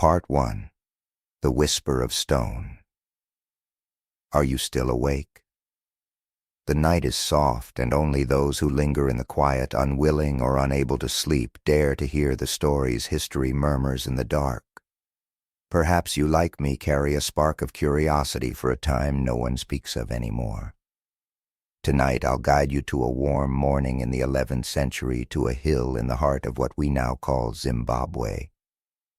Part 1. The Whisper of Stone. Are you still awake? The night is soft, and only those who linger in the quiet, unwilling or unable to sleep, dare to hear the stories history murmurs in the dark. Perhaps you, like me, carry a spark of curiosity for a time no one speaks of anymore. Tonight I'll guide you to a warm morning in the 11th century, to a hill in the heart of what we now call Zimbabwe.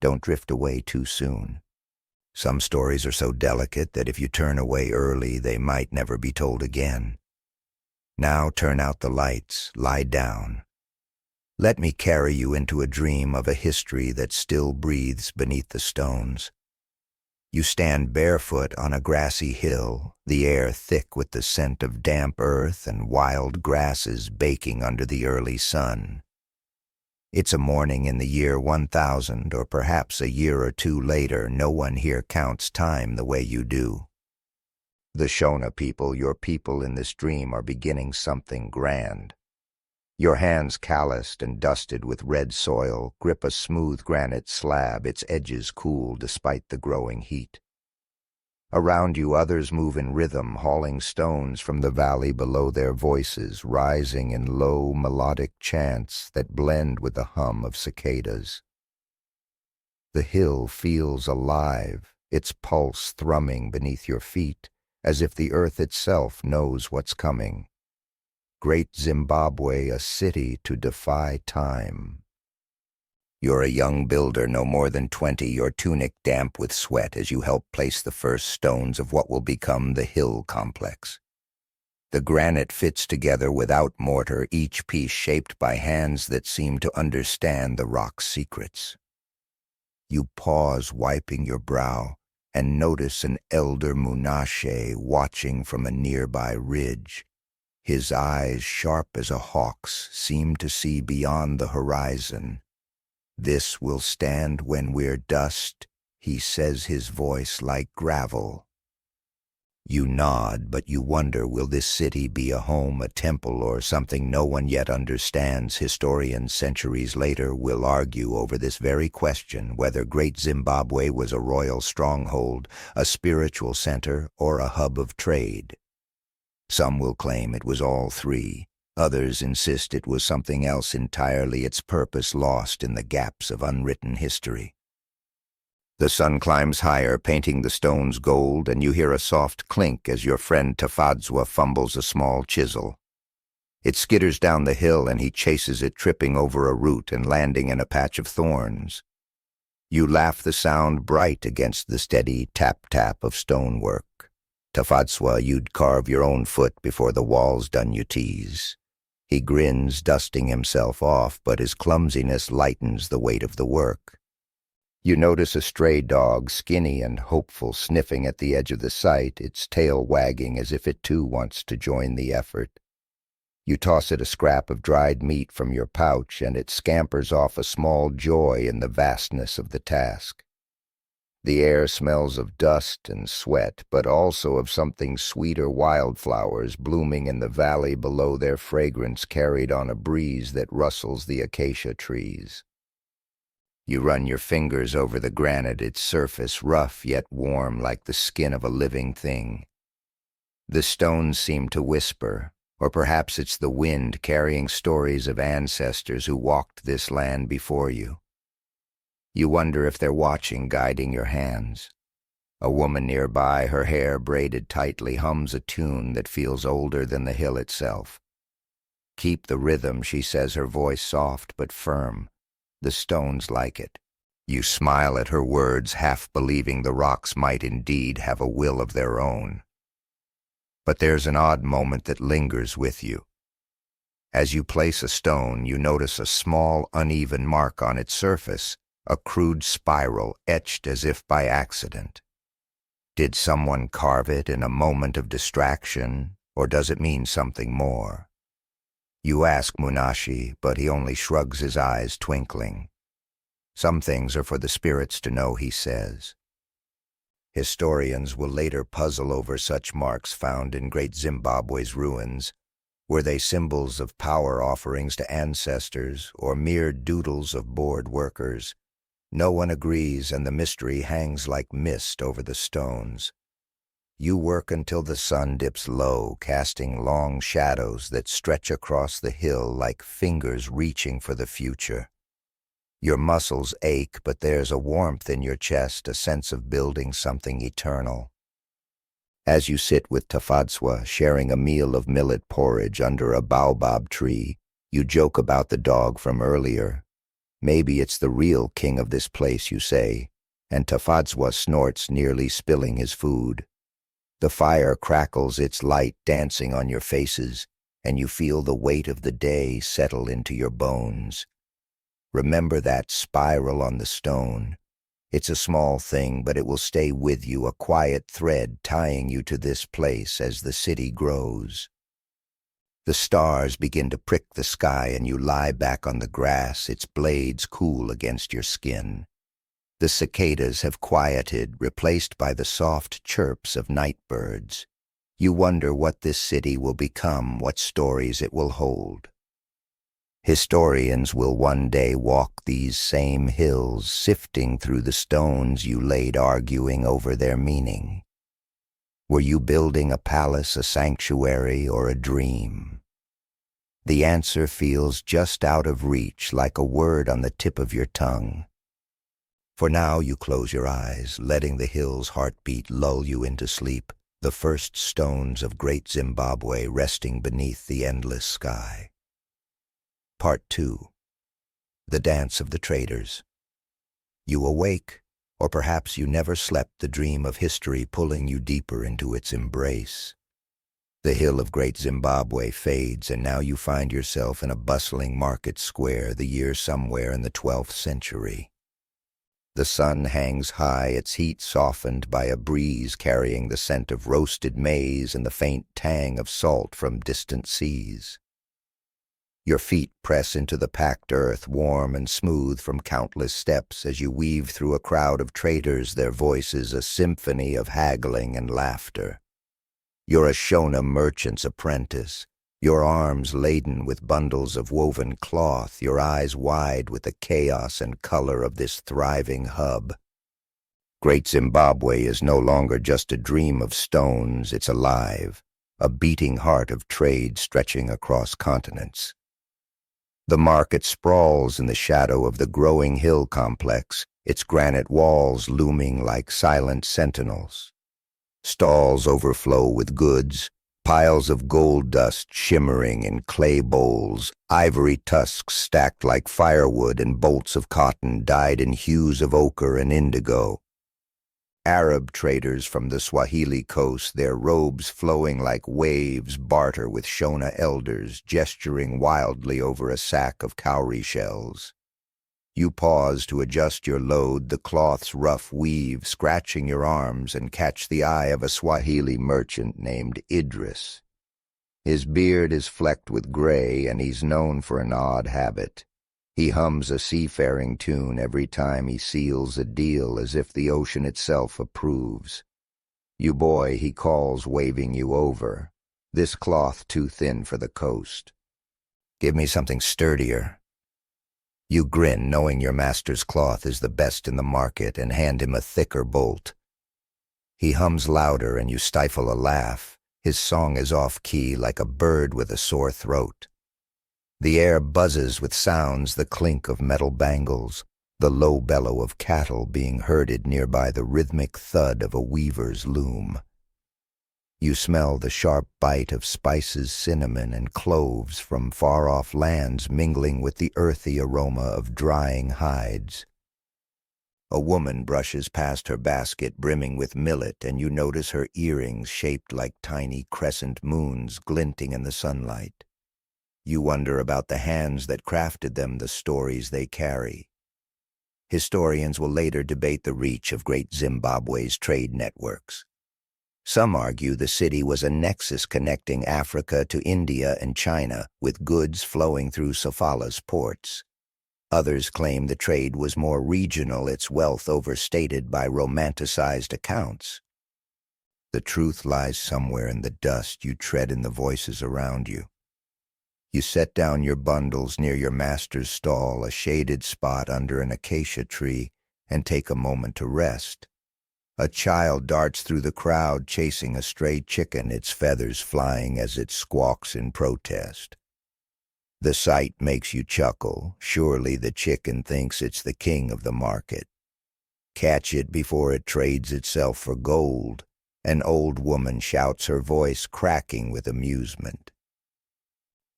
Don't drift away too soon. Some stories are so delicate that if you turn away early, they might never be told again. Now turn out the lights, lie down. Let me carry you into a dream of a history that still breathes beneath the stones. You stand barefoot on a grassy hill, the air thick with the scent of damp earth and wild grasses baking under the early sun. It's a morning in the year 1000, or perhaps a year or two later. No one here counts time the way you do. The Shona people, your people in this dream, are beginning something grand. Your hands, calloused and dusted with red soil, grip a smooth granite slab, its edges cool despite the growing heat. Around you others move in rhythm, hauling stones from the valley below, their voices rising in low melodic chants that blend with the hum of cicadas. The hill feels alive, its pulse thrumming beneath your feet, as if the earth itself knows what's coming. Great Zimbabwe, a city to defy time. You're a young builder, no more than 20, your tunic damp with sweat as you help place the first stones of what will become the hill complex. The granite fits together without mortar, each piece shaped by hands that seem to understand the rock's secrets. You pause, wiping your brow, and notice an elder Munashe watching from a nearby ridge. His eyes, sharp as a hawk's, seem to see beyond the horizon. "This will stand when we're dust," he says, his voice like gravel. You nod, but you wonder, will this city be a home, a temple, or something no one yet understands? Historians centuries later will argue over this very question, whether Great Zimbabwe was a royal stronghold, a spiritual center, or a hub of trade. Some will claim it was all three. Others insist it was something else entirely, its purpose lost in the gaps of unwritten history. The sun climbs higher, painting the stones gold, and you hear a soft clink as your friend Tafadzwa fumbles a small chisel. It skitters down the hill, and he chases it, tripping over a root and landing in a patch of thorns. You laugh, the sound bright against the steady tap-tap of stonework. Tafadzwa, you'd carve your own foot before the wall's done, you tease. He grins, dusting himself off, but his clumsiness lightens the weight of the work. You notice a stray dog, skinny and hopeful, sniffing at the edge of the site, its tail wagging as if it too wants to join the effort. You toss it a scrap of dried meat from your pouch, and it scampers off, a small joy in the vastness of the task. The air smells of dust and sweat, but also of something sweeter, wildflowers blooming in the valley below, their fragrance carried on a breeze that rustles the acacia trees. You run your fingers over the granite, its surface rough yet warm like the skin of a living thing. The stones seem to whisper, or perhaps it's the wind carrying stories of ancestors who walked this land before you. You wonder if they're watching, guiding your hands. A woman nearby, her hair braided tightly, hums a tune that feels older than the hill itself. "Keep the rhythm," she says, her voice soft but firm. "The stones like it." You smile at her words, half believing the rocks might indeed have a will of their own. But there's an odd moment that lingers with you. As you place a stone, you notice a small, uneven mark on its surface, a crude spiral etched as if by accident. Did someone carve it in a moment of distraction, or does it mean something more? You ask Munashi, but he only shrugs his eyes, twinkling. "Some things are for the spirits to know," he says. Historians will later puzzle over such marks found in Great Zimbabwe's ruins. Were they symbols of power offerings to ancestors, or mere doodles of bored workers? No one agrees, and the mystery hangs like mist over the stones. You work until the sun dips low, casting long shadows that stretch across the hill like fingers reaching for the future. Your muscles ache, but there's a warmth in your chest, a sense of building something eternal. As you sit with Tafadswa, sharing a meal of millet porridge under a baobab tree, you joke about the dog from earlier. Maybe it's the real king of this place, you say, and Tafadswa snorts, nearly spilling his food. The fire crackles its light dancing on your faces, and you feel the weight of the day settle into your bones. Remember that spiral on the stone. It's a small thing, but it will stay with you, a quiet thread tying you to this place as the city grows. The stars begin to prick the sky, and you lie back on the grass, its blades cool against your skin. The cicadas have quieted, replaced by the soft chirps of night birds. You wonder what this city will become, what stories it will hold. Historians will one day walk these same hills, sifting through the stones you laid, arguing over their meaning. Were you building a palace, a sanctuary, or a dream? The answer feels just out of reach, like a word on the tip of your tongue. For now you close your eyes, letting the hill's heartbeat lull you into sleep, the first stones of Great Zimbabwe resting beneath the endless sky. Part 2. The Dance of the Traders. You awake, or perhaps you never slept, the dream of history pulling you deeper into its embrace. The hill of Great Zimbabwe fades, and now you find yourself in a bustling market square, the year somewhere in the 12th century. The sun hangs high, its heat softened by a breeze carrying the scent of roasted maize and the faint tang of salt from distant seas. Your feet press into the packed earth, warm and smooth from countless steps, as you weave through a crowd of traders, their voices a symphony of haggling and laughter. You're a Shona merchant's apprentice, your arms laden with bundles of woven cloth, your eyes wide with the chaos and color of this thriving hub. Great Zimbabwe is no longer just a dream of stones, it's alive, a beating heart of trade stretching across continents. The market sprawls in the shadow of the growing hill complex, its granite walls looming like silent sentinels. Stalls overflow with goods, piles of gold dust shimmering in clay bowls, ivory tusks stacked like firewood, and bolts of cotton dyed in hues of ochre and indigo. Arab traders from the Swahili coast, their robes flowing like waves, barter with Shona elders, gesturing wildly over a sack of cowrie shells. You pause to adjust your load, the cloth's rough weave scratching your arms, and catch the eye of a Swahili merchant named Idris. His beard is flecked with gray, and he's known for an odd habit. He hums a seafaring tune every time he seals a deal, as if the ocean itself approves. "You boy," he calls, waving you over. "This cloth too thin for the coast. Give me something sturdier." You grin, knowing your master's cloth is the best in the market, and hand him a thicker bolt. He hums louder, and you stifle a laugh. His song is off-key, like a bird with a sore throat. The air buzzes with sounds, the clink of metal bangles, the low bellow of cattle being herded nearby, the rhythmic thud of a weaver's loom. You smell the sharp bite of spices, cinnamon, and cloves from far-off lands mingling with the earthy aroma of drying hides. A woman brushes past her basket brimming with millet, and you notice her earrings shaped like tiny crescent moons glinting in the sunlight. You wonder about the hands that crafted them, the stories they carry. Historians will later debate the reach of Great Zimbabwe's trade networks. Some argue the city was a nexus connecting Africa to India and China, with goods flowing through Sofala's ports. Others claim the trade was more regional, its wealth overstated by romanticized accounts. The truth lies somewhere in the dust you tread, in the voices around you. You set down your bundles near your master's stall, a shaded spot under an acacia tree, and take a moment to rest. A child darts through the crowd chasing a stray chicken, its feathers flying as it squawks in protest. The sight makes you chuckle. Surely the chicken thinks it's the king of the market. Catch it before it trades itself for gold. An old woman shouts, her voice cracking with amusement.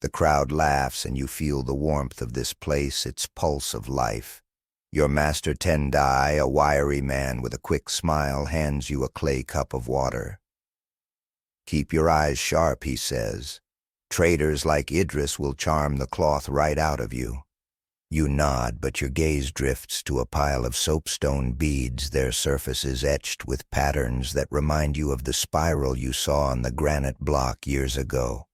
The crowd laughs and you feel the warmth of this place, its pulse of life. Your master Tendai, a wiry man with a quick smile, hands you a clay cup of water. "Keep your eyes sharp," he says. "Traders like Idris will charm the cloth right out of you." You nod, but your gaze drifts to a pile of soapstone beads, their surfaces etched with patterns that remind you of the spiral you saw on the granite block years ago.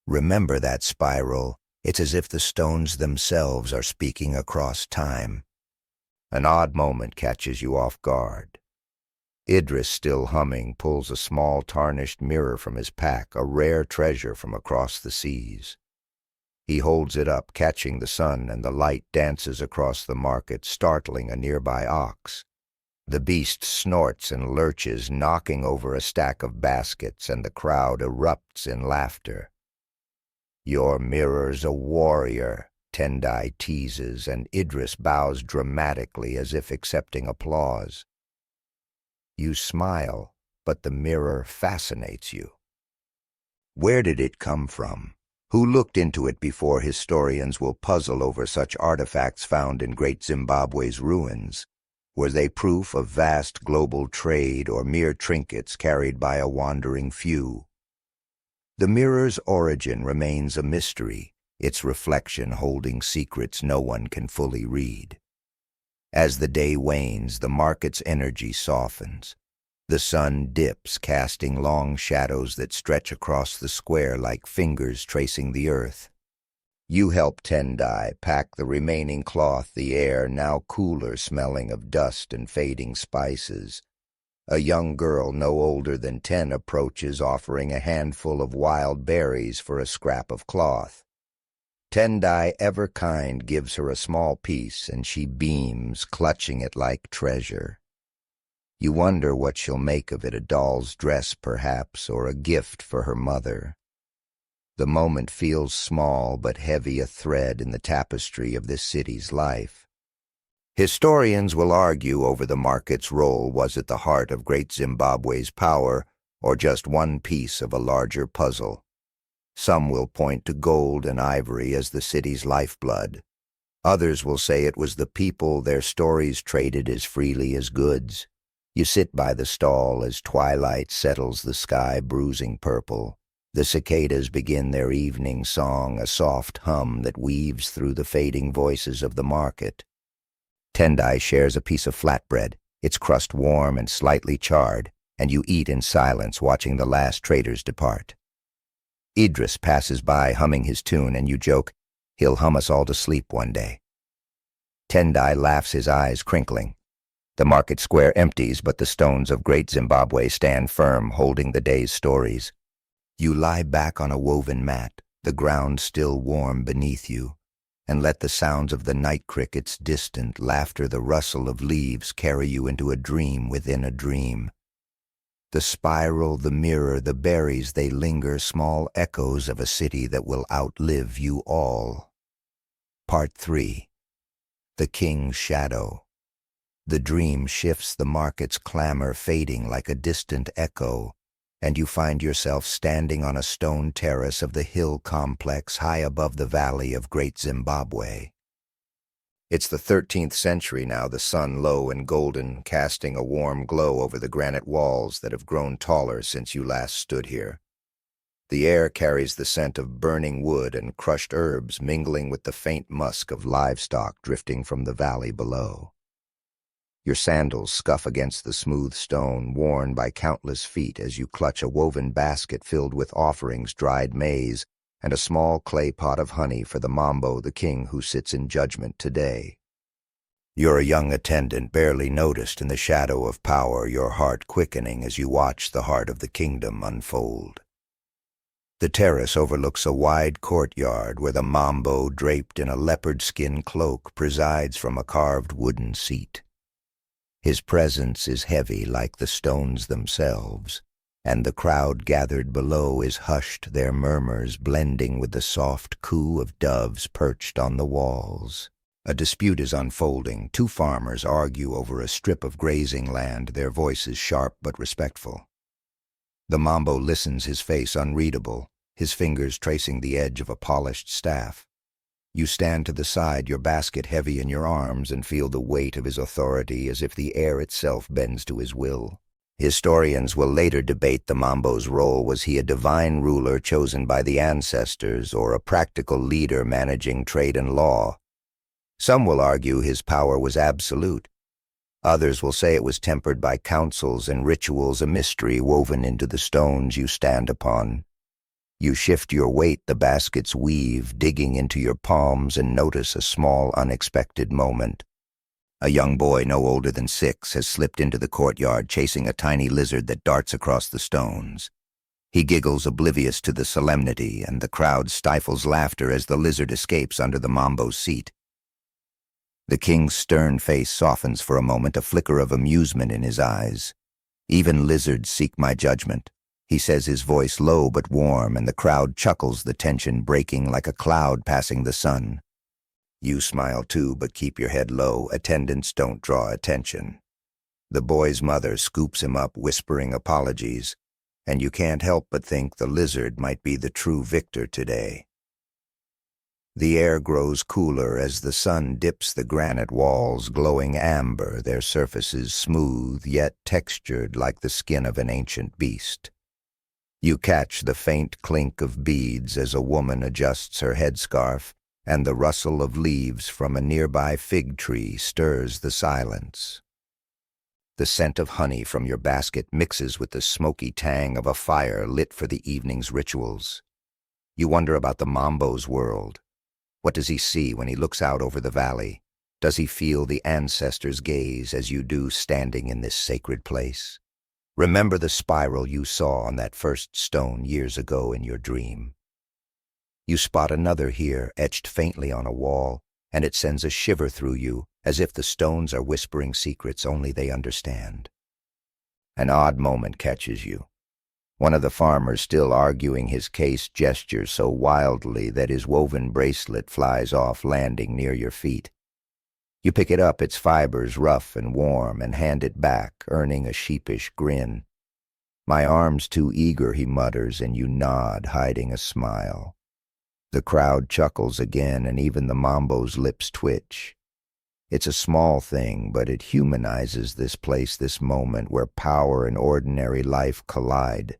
Remember that spiral? It's as if the stones themselves are speaking across time. An odd moment catches you off guard. Idris, still humming, pulls a small tarnished mirror from his pack, a rare treasure from across the seas. He holds it up, catching the sun, and the light dances across the market, startling a nearby ox. The beast snorts and lurches, knocking over a stack of baskets, and the crowd erupts in laughter. "Your mirror's a warrior," Tendai teases, and Idris bows dramatically as if accepting applause. You smile, but the mirror fascinates you. Where did it come from? Who looked into it before? Historians will puzzle over such artifacts found in Great Zimbabwe's ruins. Were they proof of vast global trade or mere trinkets carried by a wandering few? The mirror's origin remains a mystery, its reflection holding secrets no one can fully read. As the day wanes, the market's energy softens. The sun dips, casting long shadows that stretch across the square like fingers tracing the earth. You help Tendai pack the remaining cloth, the air now cooler, smelling of dust and fading spices. A young girl no older than 10 approaches, offering a handful of wild berries for a scrap of cloth. Tendai, ever kind, gives her a small piece, and she beams, clutching it like treasure. You wonder what she'll make of it, a doll's dress perhaps, or a gift for her mother. The moment feels small but heavy, a thread in the tapestry of this city's life. Historians will argue over the market's role. Was it the heart of Great Zimbabwe's power, or just one piece of a larger puzzle? Some will point to gold and ivory as the city's lifeblood. Others will say it was the people, their stories traded as freely as goods. You sit by the stall as twilight settles the sky bruising purple. The cicadas begin their evening song, a soft hum that weaves through the fading voices of the market. Tendai shares a piece of flatbread, its crust warm and slightly charred, and you eat in silence, watching the last traders depart. Idris passes by humming his tune, and you joke, "He'll hum us all to sleep one day." Tendai laughs, his eyes crinkling. The market square empties, but the stones of Great Zimbabwe stand firm, holding the day's stories. You lie back on a woven mat, the ground still warm beneath you, and let the sounds of the night cricket's distant laughter, the rustle of leaves, carry you into a dream within a dream. The spiral, the mirror, the berries, they linger, small echoes of a city that will outlive you all. Part 3. The King's Shadow. The dream shifts, the market's clamor fading like a distant echo, and you find yourself standing on a stone terrace of the hill complex high above the valley of Great Zimbabwe. It's the 13th century now, the sun low and golden, casting a warm glow over the granite walls that have grown taller since you last stood here. The air carries the scent of burning wood and crushed herbs, mingling with the faint musk of livestock drifting from the valley below. Your sandals scuff against the smooth stone, worn by countless feet as you clutch a woven basket filled with offerings, dried maize, and a small clay pot of honey for the Mambo, the king who sits in judgment today. You're a young attendant, barely noticed in the shadow of power, your heart quickening as you watch the heart of the kingdom unfold. The terrace overlooks a wide courtyard where the Mambo, draped in a leopard skin cloak, presides from a carved wooden seat. His presence is heavy like the stones themselves, and the crowd gathered below is hushed, their murmurs blending with the soft coo of doves perched on the walls. A dispute is unfolding. Two farmers argue over a strip of grazing land, their voices sharp but respectful. The Mambo listens, his face unreadable, his fingers tracing the edge of a polished staff. You stand to the side, your basket heavy in your arms, and feel the weight of his authority as if the air itself bends to his will. Historians will later debate the Mambo's role. Was he a divine ruler chosen by the ancestors, or a practical leader managing trade and law? Some will argue his power was absolute. Others will say it was tempered by councils and rituals, a mystery woven into the stones you stand upon. You shift your weight, the baskets weave, digging into your palms, and notice a small, unexpected moment. A young boy no older than 6 has slipped into the courtyard, chasing a tiny lizard that darts across the stones. He giggles, oblivious to the solemnity, and the crowd stifles laughter as the lizard escapes under the Mambo's seat. The king's stern face softens for a moment, a flicker of amusement in his eyes. "Even lizards seek my judgment," he says, his voice low but warm, and the crowd chuckles, the tension breaking like a cloud passing the sun. You smile too, but keep your head low. Attendants don't draw attention. The boy's mother scoops him up, whispering apologies, and you can't help but think the lizard might be the true victor today. The air grows cooler as the sun dips the granite walls, glowing amber, their surfaces smooth yet textured like the skin of an ancient beast. You catch the faint clink of beads as a woman adjusts her headscarf, and the rustle of leaves from a nearby fig tree stirs the silence. The scent of honey from your basket mixes with the smoky tang of a fire lit for the evening's rituals. You wonder about the Mambo's world. What does he see when he looks out over the valley? Does he feel the ancestors' gaze as you do, standing in this sacred place? Remember the spiral you saw on that first stone years ago in your dream. You spot another here, etched faintly on a wall, and it sends a shiver through you, as if the stones are whispering secrets only they understand. An odd moment catches you. One of the farmers, still arguing his case, gestures so wildly that his woven bracelet flies off, landing near your feet. You pick it up, its fibers rough and warm, and hand it back, earning a sheepish grin. "My arm's too eager," he mutters, and you nod, hiding a smile. The crowd chuckles again, and even the Mambo's lips twitch. It's a small thing, but it humanizes this place, this moment where power and ordinary life collide.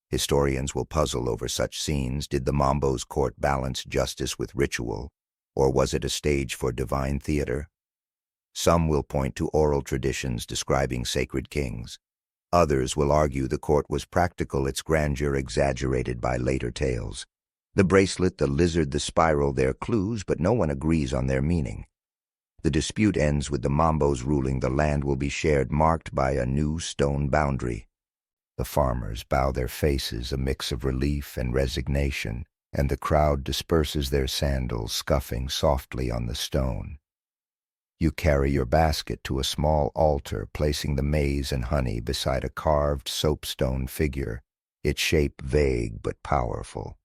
Historians will puzzle over such scenes. Did the Mambo's court balance justice with ritual, or was it a stage for divine theater? Some will point to oral traditions describing sacred kings. Others will argue the court was practical, its grandeur exaggerated by later tales. The bracelet, the lizard, the spiral, they're clues, but no one agrees on their meaning. The dispute ends with the Mambo's ruling the land will be shared, marked by a new stone boundary. The farmers bow their faces, a mix of relief and resignation, and the crowd disperses their sandals, scuffing softly on the stone. You carry your basket to a small altar, placing the maize and honey beside a carved soapstone figure, its shape vague but powerful.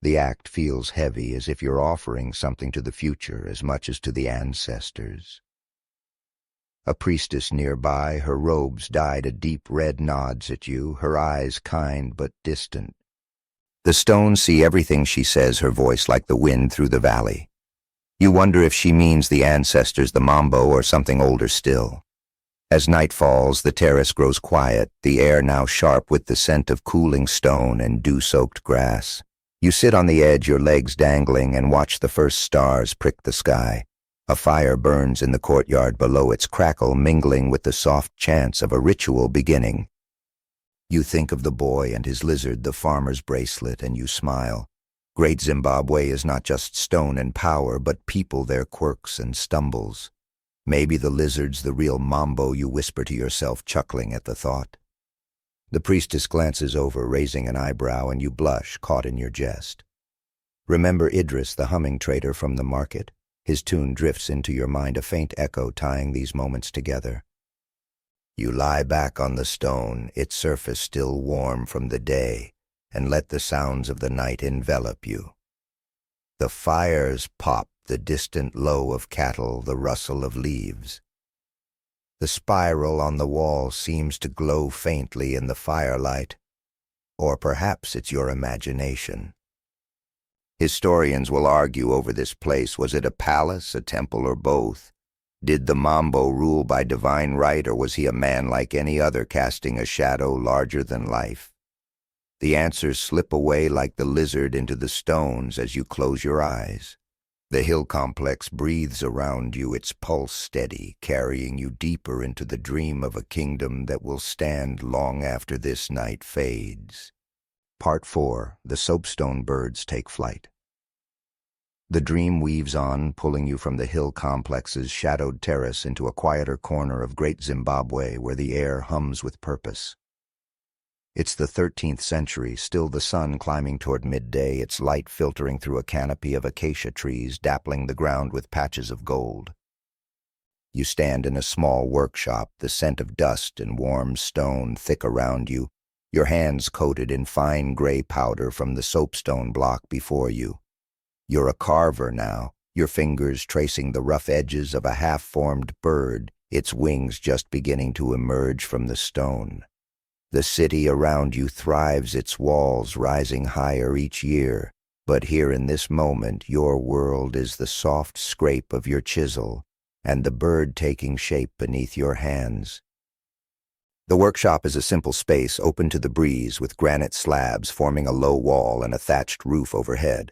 The act feels heavy, as if you're offering something to the future as much as to the ancestors. A priestess nearby, her robes dyed a deep red, nods at you, her eyes kind but distant. The stones see everything she says, her voice like the wind through the valley. You wonder if she means the ancestors, the Mambo, or something older still. As night falls, the terrace grows quiet, the air now sharp with the scent of cooling stone and dew-soaked grass. You sit on the edge, your legs dangling, and watch the first stars prick the sky. A fire burns in the courtyard below, its crackle mingling with the soft chants of a ritual beginning. You think of the boy and his lizard, the farmer's bracelet, and you smile. Great Zimbabwe is not just stone and power, but people, their quirks and stumbles. Maybe the lizard's the real Mambo, you whisper to yourself, chuckling at the thought. The priestess glances over, raising an eyebrow, and you blush, caught in your jest. Remember Idris, the humming trader from the market? His tune drifts into your mind, a faint echo tying these moments together. You lie back on the stone, its surface still warm from the day, and let the sounds of the night envelop you. The fires pop, the distant low of cattle, the rustle of leaves. The spiral on the wall seems to glow faintly in the firelight, or perhaps it's your imagination. Historians will argue over this place. Was it a palace, a temple, or both? Did the Mambo rule by divine right, or was he a man like any other, casting a shadow larger than life? The answers slip away like the lizard into the stones as you close your eyes. The hill complex breathes around you, its pulse steady, carrying you deeper into the dream of a kingdom that will stand long after this night fades. Part 4. The soapstone birds take flight. The dream weaves on, pulling you from the hill complex's shadowed terrace into a quieter corner of Great Zimbabwe where the air hums with purpose. It's the 13th century, still the sun climbing toward midday, its light filtering through a canopy of acacia trees, dappling the ground with patches of gold. You stand in a small workshop, the scent of dust and warm stone thick around you, your hands coated in fine gray powder from the soapstone block before you. You're a carver now, your fingers tracing the rough edges of a half-formed bird, its wings just beginning to emerge from the stone. The city around you thrives, its walls rising higher each year, but here in this moment your world is the soft scrape of your chisel and the bird taking shape beneath your hands. The workshop is a simple space open to the breeze with granite slabs forming a low wall and a thatched roof overhead.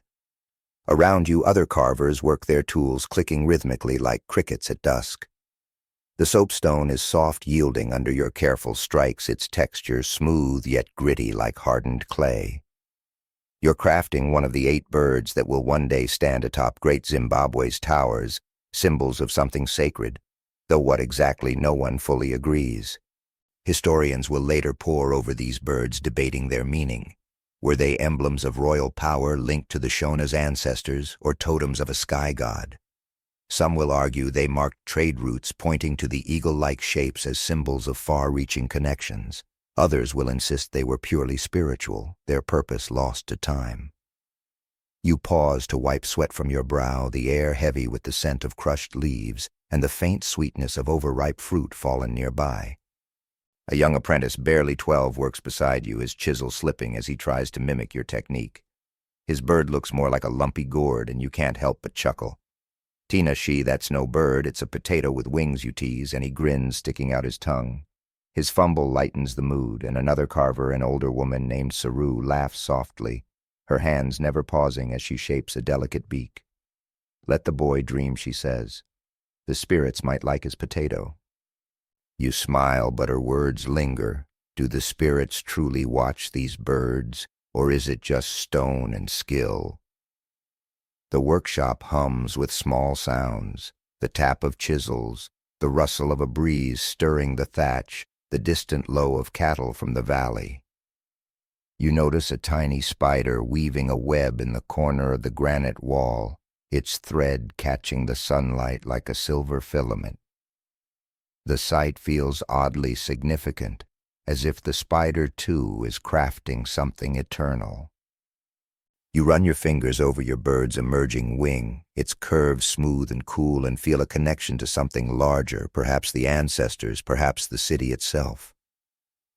Around you other carvers work their tools, clicking rhythmically like crickets at dusk. The soapstone is soft, yielding under your careful strikes, its texture smooth yet gritty like hardened clay. You're crafting one of the 8 birds that will one day stand atop Great Zimbabwe's towers, symbols of something sacred, though what exactly no one fully agrees. Historians will later pore over these birds, debating their meaning. Were they emblems of royal power linked to the Shona's ancestors, or totems of a sky god? Some will argue they marked trade routes, pointing to the eagle-like shapes as symbols of far-reaching connections. Others will insist they were purely spiritual, their purpose lost to time. You pause to wipe sweat from your brow, the air heavy with the scent of crushed leaves and the faint sweetness of overripe fruit fallen nearby. A young apprentice, barely 12, works beside you, his chisel slipping as he tries to mimic your technique. His bird looks more like a lumpy gourd, and you can't help but chuckle. "Tina, that's no bird, it's a potato with wings," you tease, and he grins, sticking out his tongue. His fumble lightens the mood, and another carver, an older woman named Saru, laughs softly, her hands never pausing as she shapes a delicate beak. "Let the boy dream," she says. "The spirits might like his potato." You smile, but her words linger. Do the spirits truly watch these birds, or is it just stone and skill? The workshop hums with small sounds, the tap of chisels, the rustle of a breeze stirring the thatch, the distant low of cattle from the valley. You notice a tiny spider weaving a web in the corner of the granite wall, its thread catching the sunlight like a silver filament. The sight feels oddly significant, as if the spider too is crafting something eternal. You run your fingers over your bird's emerging wing, its curves smooth and cool, and feel a connection to something larger, perhaps the ancestors, perhaps the city itself.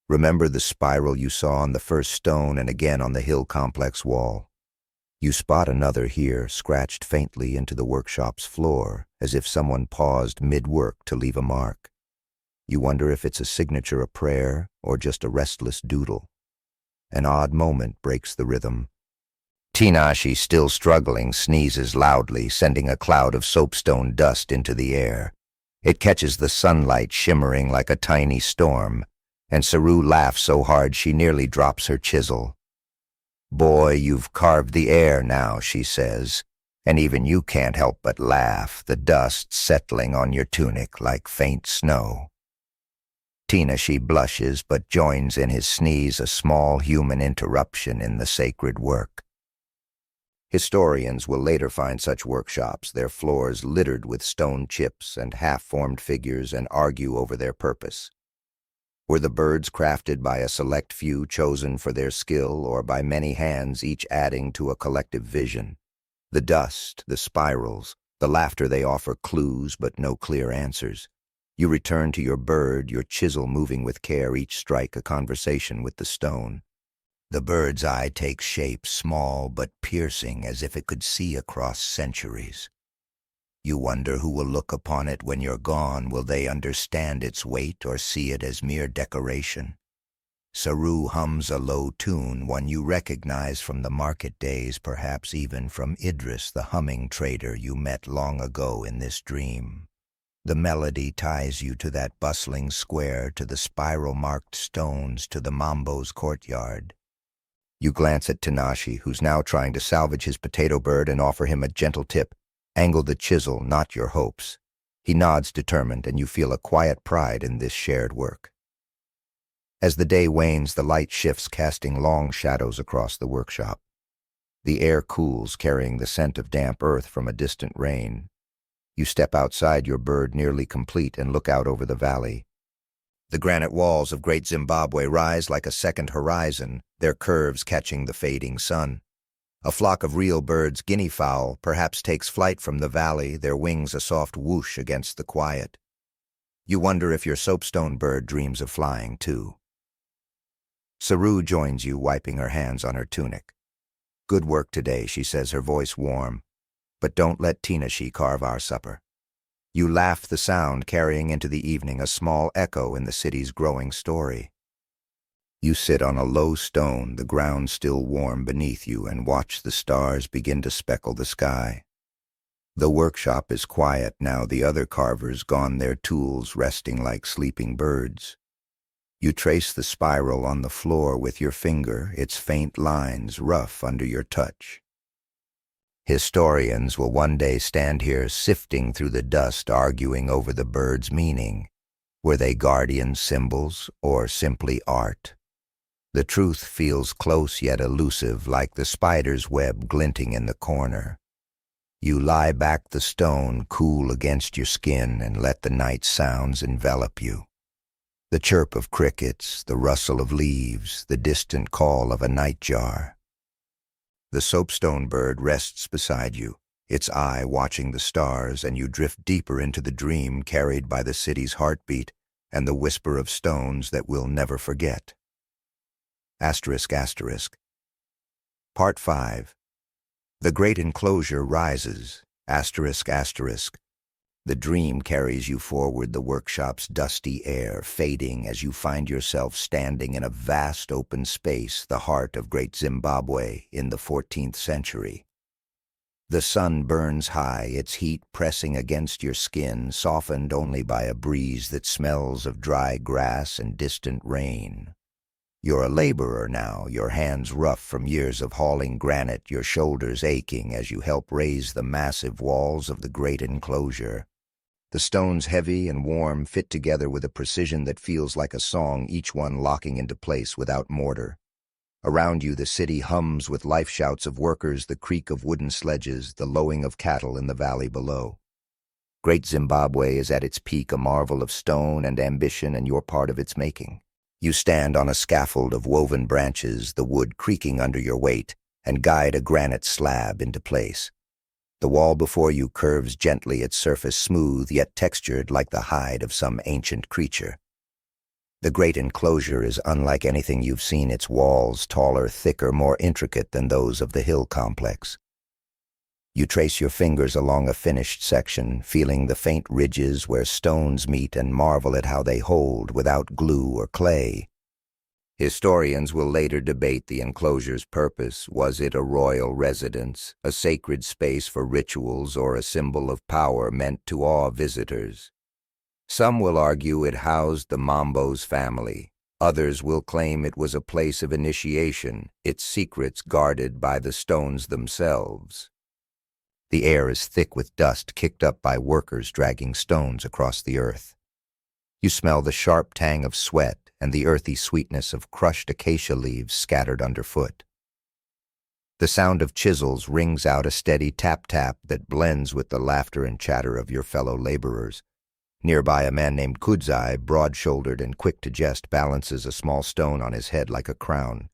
Remember the spiral you saw on the first stone and again on the hill complex wall. You spot another here, scratched faintly into the workshop's floor, as if someone paused mid-work to leave a mark. You wonder if it's a signature, a prayer, or just a restless doodle. An odd moment breaks the rhythm. Tinashi, still struggling, sneezes loudly, sending a cloud of soapstone dust into the air. It catches the sunlight shimmering like a tiny storm, and Saru laughs so hard she nearly drops her chisel. "Boy, you've carved the air now," she says, and even you can't help but laugh, the dust settling on your tunic like faint snow. Tinashi blushes but joins in his sneeze, a small human interruption in the sacred work. Historians will later find such workshops, their floors littered with stone chips and half-formed figures, and argue over their purpose. Were the birds crafted by a select few chosen for their skill, or by many hands each adding to a collective vision? The dust, the spirals, the laughter, they offer clues but no clear answers. You return to your bird, your chisel moving with care, each strike a conversation with the stone. The bird's eye takes shape, small but piercing, as if it could see across centuries. You wonder who will look upon it when you're gone. Will they understand its weight or see it as mere decoration? Saru hums a low tune, one you recognize from the market days, perhaps even from Idris, the humming trader you met long ago in this dream. The melody ties you to that bustling square, to the spiral-marked stones, to the Mambo's courtyard. You glance at Tanashi, who's now trying to salvage his potato bird, and offer him a gentle tip. Angle the chisel, not your hopes. He nods determined, and you feel a quiet pride in this shared work. As the day wanes, the light shifts, casting long shadows across the workshop. The air cools, carrying the scent of damp earth from a distant rain. You step outside, your bird nearly complete, and look out over the valley. The granite walls of Great Zimbabwe rise like a second horizon, their curves catching the fading sun. A flock of real birds, guinea fowl, perhaps takes flight from the valley, their wings a soft whoosh against the quiet. You wonder if your soapstone bird dreams of flying, too. Saru joins you, wiping her hands on her tunic. "Good work today," she says, her voice warm. "But don't let Tinashi carve our supper." You laugh, the sound carrying into the evening, a small echo in the city's growing story. You sit on a low stone, the ground still warm beneath you, and watch the stars begin to speckle the sky. The workshop is quiet now, the other carvers gone, their tools resting like sleeping birds. You trace the spiral on the floor with your finger, its faint lines rough under your touch. Historians will one day stand here sifting through the dust, arguing over the bird's meaning. Were they guardian symbols or simply art? The truth feels close yet elusive, like the spider's web glinting in the corner. You lie back the stone, cool against your skin, and let the night sounds envelop you. The chirp of crickets, the rustle of leaves, the distant call of a nightjar. The soapstone bird rests beside you, its eye watching the stars, and you drift deeper into the dream carried by the city's heartbeat and the whisper of stones that we'll never forget. ***. Part 5. The great enclosure rises. The dream carries you forward, the workshop's dusty air fading as you find yourself standing in a vast open space, the heart of Great Zimbabwe in the 14th century. The sun burns high, its heat pressing against your skin, softened only by a breeze that smells of dry grass and distant rain. You're a laborer now, your hands rough from years of hauling granite, your shoulders aching as you help raise the massive walls of the great enclosure. The stones, heavy and warm, fit together with a precision that feels like a song, each one locking into place without mortar. Around you, the city hums with life shouts of workers, the creak of wooden sledges, the lowing of cattle in the valley below. Great Zimbabwe is at its peak, a marvel of stone and ambition, and you're part of its making. You stand on a scaffold of woven branches, the wood creaking under your weight, and guide a granite slab into place. The wall before you curves gently, its surface smooth yet textured like the hide of some ancient creature. The great enclosure is unlike anything you've seen, its walls taller, thicker, more intricate than those of the hill complex. You trace your fingers along a finished section, feeling the faint ridges where stones meet, and marvel at how they hold without glue or clay. Historians will later debate the enclosure's purpose. Was it a royal residence, a sacred space for rituals, or a symbol of power meant to awe visitors? Some will argue it housed the Mambo's family. Others will claim it was a place of initiation, its secrets guarded by the stones themselves. The air is thick with dust kicked up by workers dragging stones across the earth. You smell the sharp tang of sweat and the earthy sweetness of crushed acacia leaves scattered underfoot. The sound of chisels rings out, a steady tap-tap that blends with the laughter and chatter of your fellow laborers. Nearby, a man named Kudzai, broad-shouldered and quick to jest, balances a small stone on his head like a crown.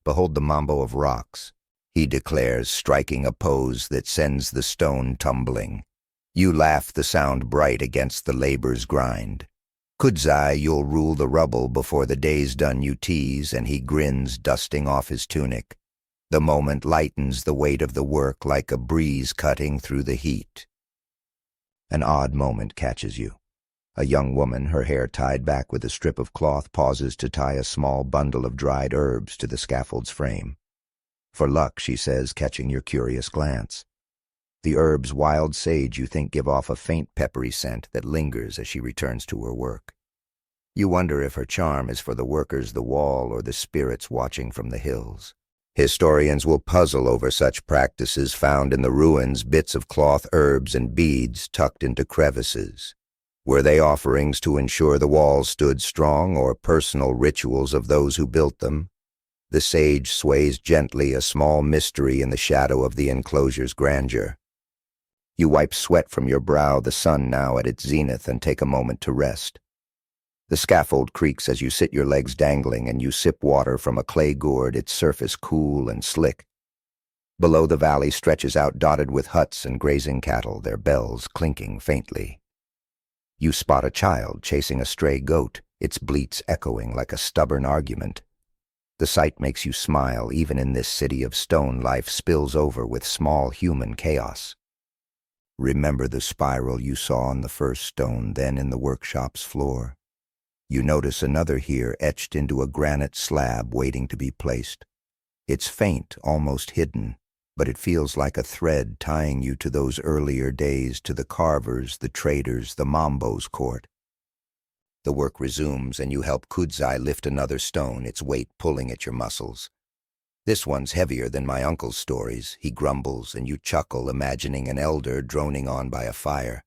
"Behold the mambo of rocks," he declares, striking a pose that sends the stone tumbling. You laugh, the sound bright against the labor's grind. "Kudzai, you'll rule the rubble before the day's done," you tease, and he grins, dusting off his tunic. The moment lightens the weight of the work like a breeze cutting through the heat. An odd moment catches you. A young woman, her hair tied back with a strip of cloth, pauses to tie a small bundle of dried herbs to the scaffold's frame. "For luck," she says, catching your curious glance. The herbs, wild sage, you think give off a faint peppery scent that lingers as she returns to her work. You wonder if her charm is for the workers the wall or the spirits watching from the hills. Historians will puzzle over such practices found in the ruins, bits of cloth, herbs, and beads tucked into crevices. Were they offerings to ensure the walls stood strong, or personal rituals of those who built them? The sage sways gently, a small mystery in the shadow of the enclosure's grandeur. You wipe sweat from your brow, the sun now at its zenith, and take a moment to rest. The scaffold creaks as you sit, your legs dangling, and you sip water from a clay gourd, its surface cool and slick. Below, the valley stretches out, dotted with huts and grazing cattle, their bells clinking faintly. You spot a child chasing a stray goat, its bleats echoing like a stubborn argument. The sight makes you smile. Even in this city of stone, life spills over with small human chaos. Remember the spiral you saw on the first stone, then in the workshop's floor? You notice another here, etched into a granite slab waiting to be placed. It's faint, almost hidden, but it feels like a thread tying you to those earlier days, to the carvers, the traders, the mambo's court. The work resumes, and you help Kudzai lift another stone, its weight pulling at your muscles. "This one's heavier than my uncle's stories," he grumbles, and you chuckle, imagining an elder droning on by a fire.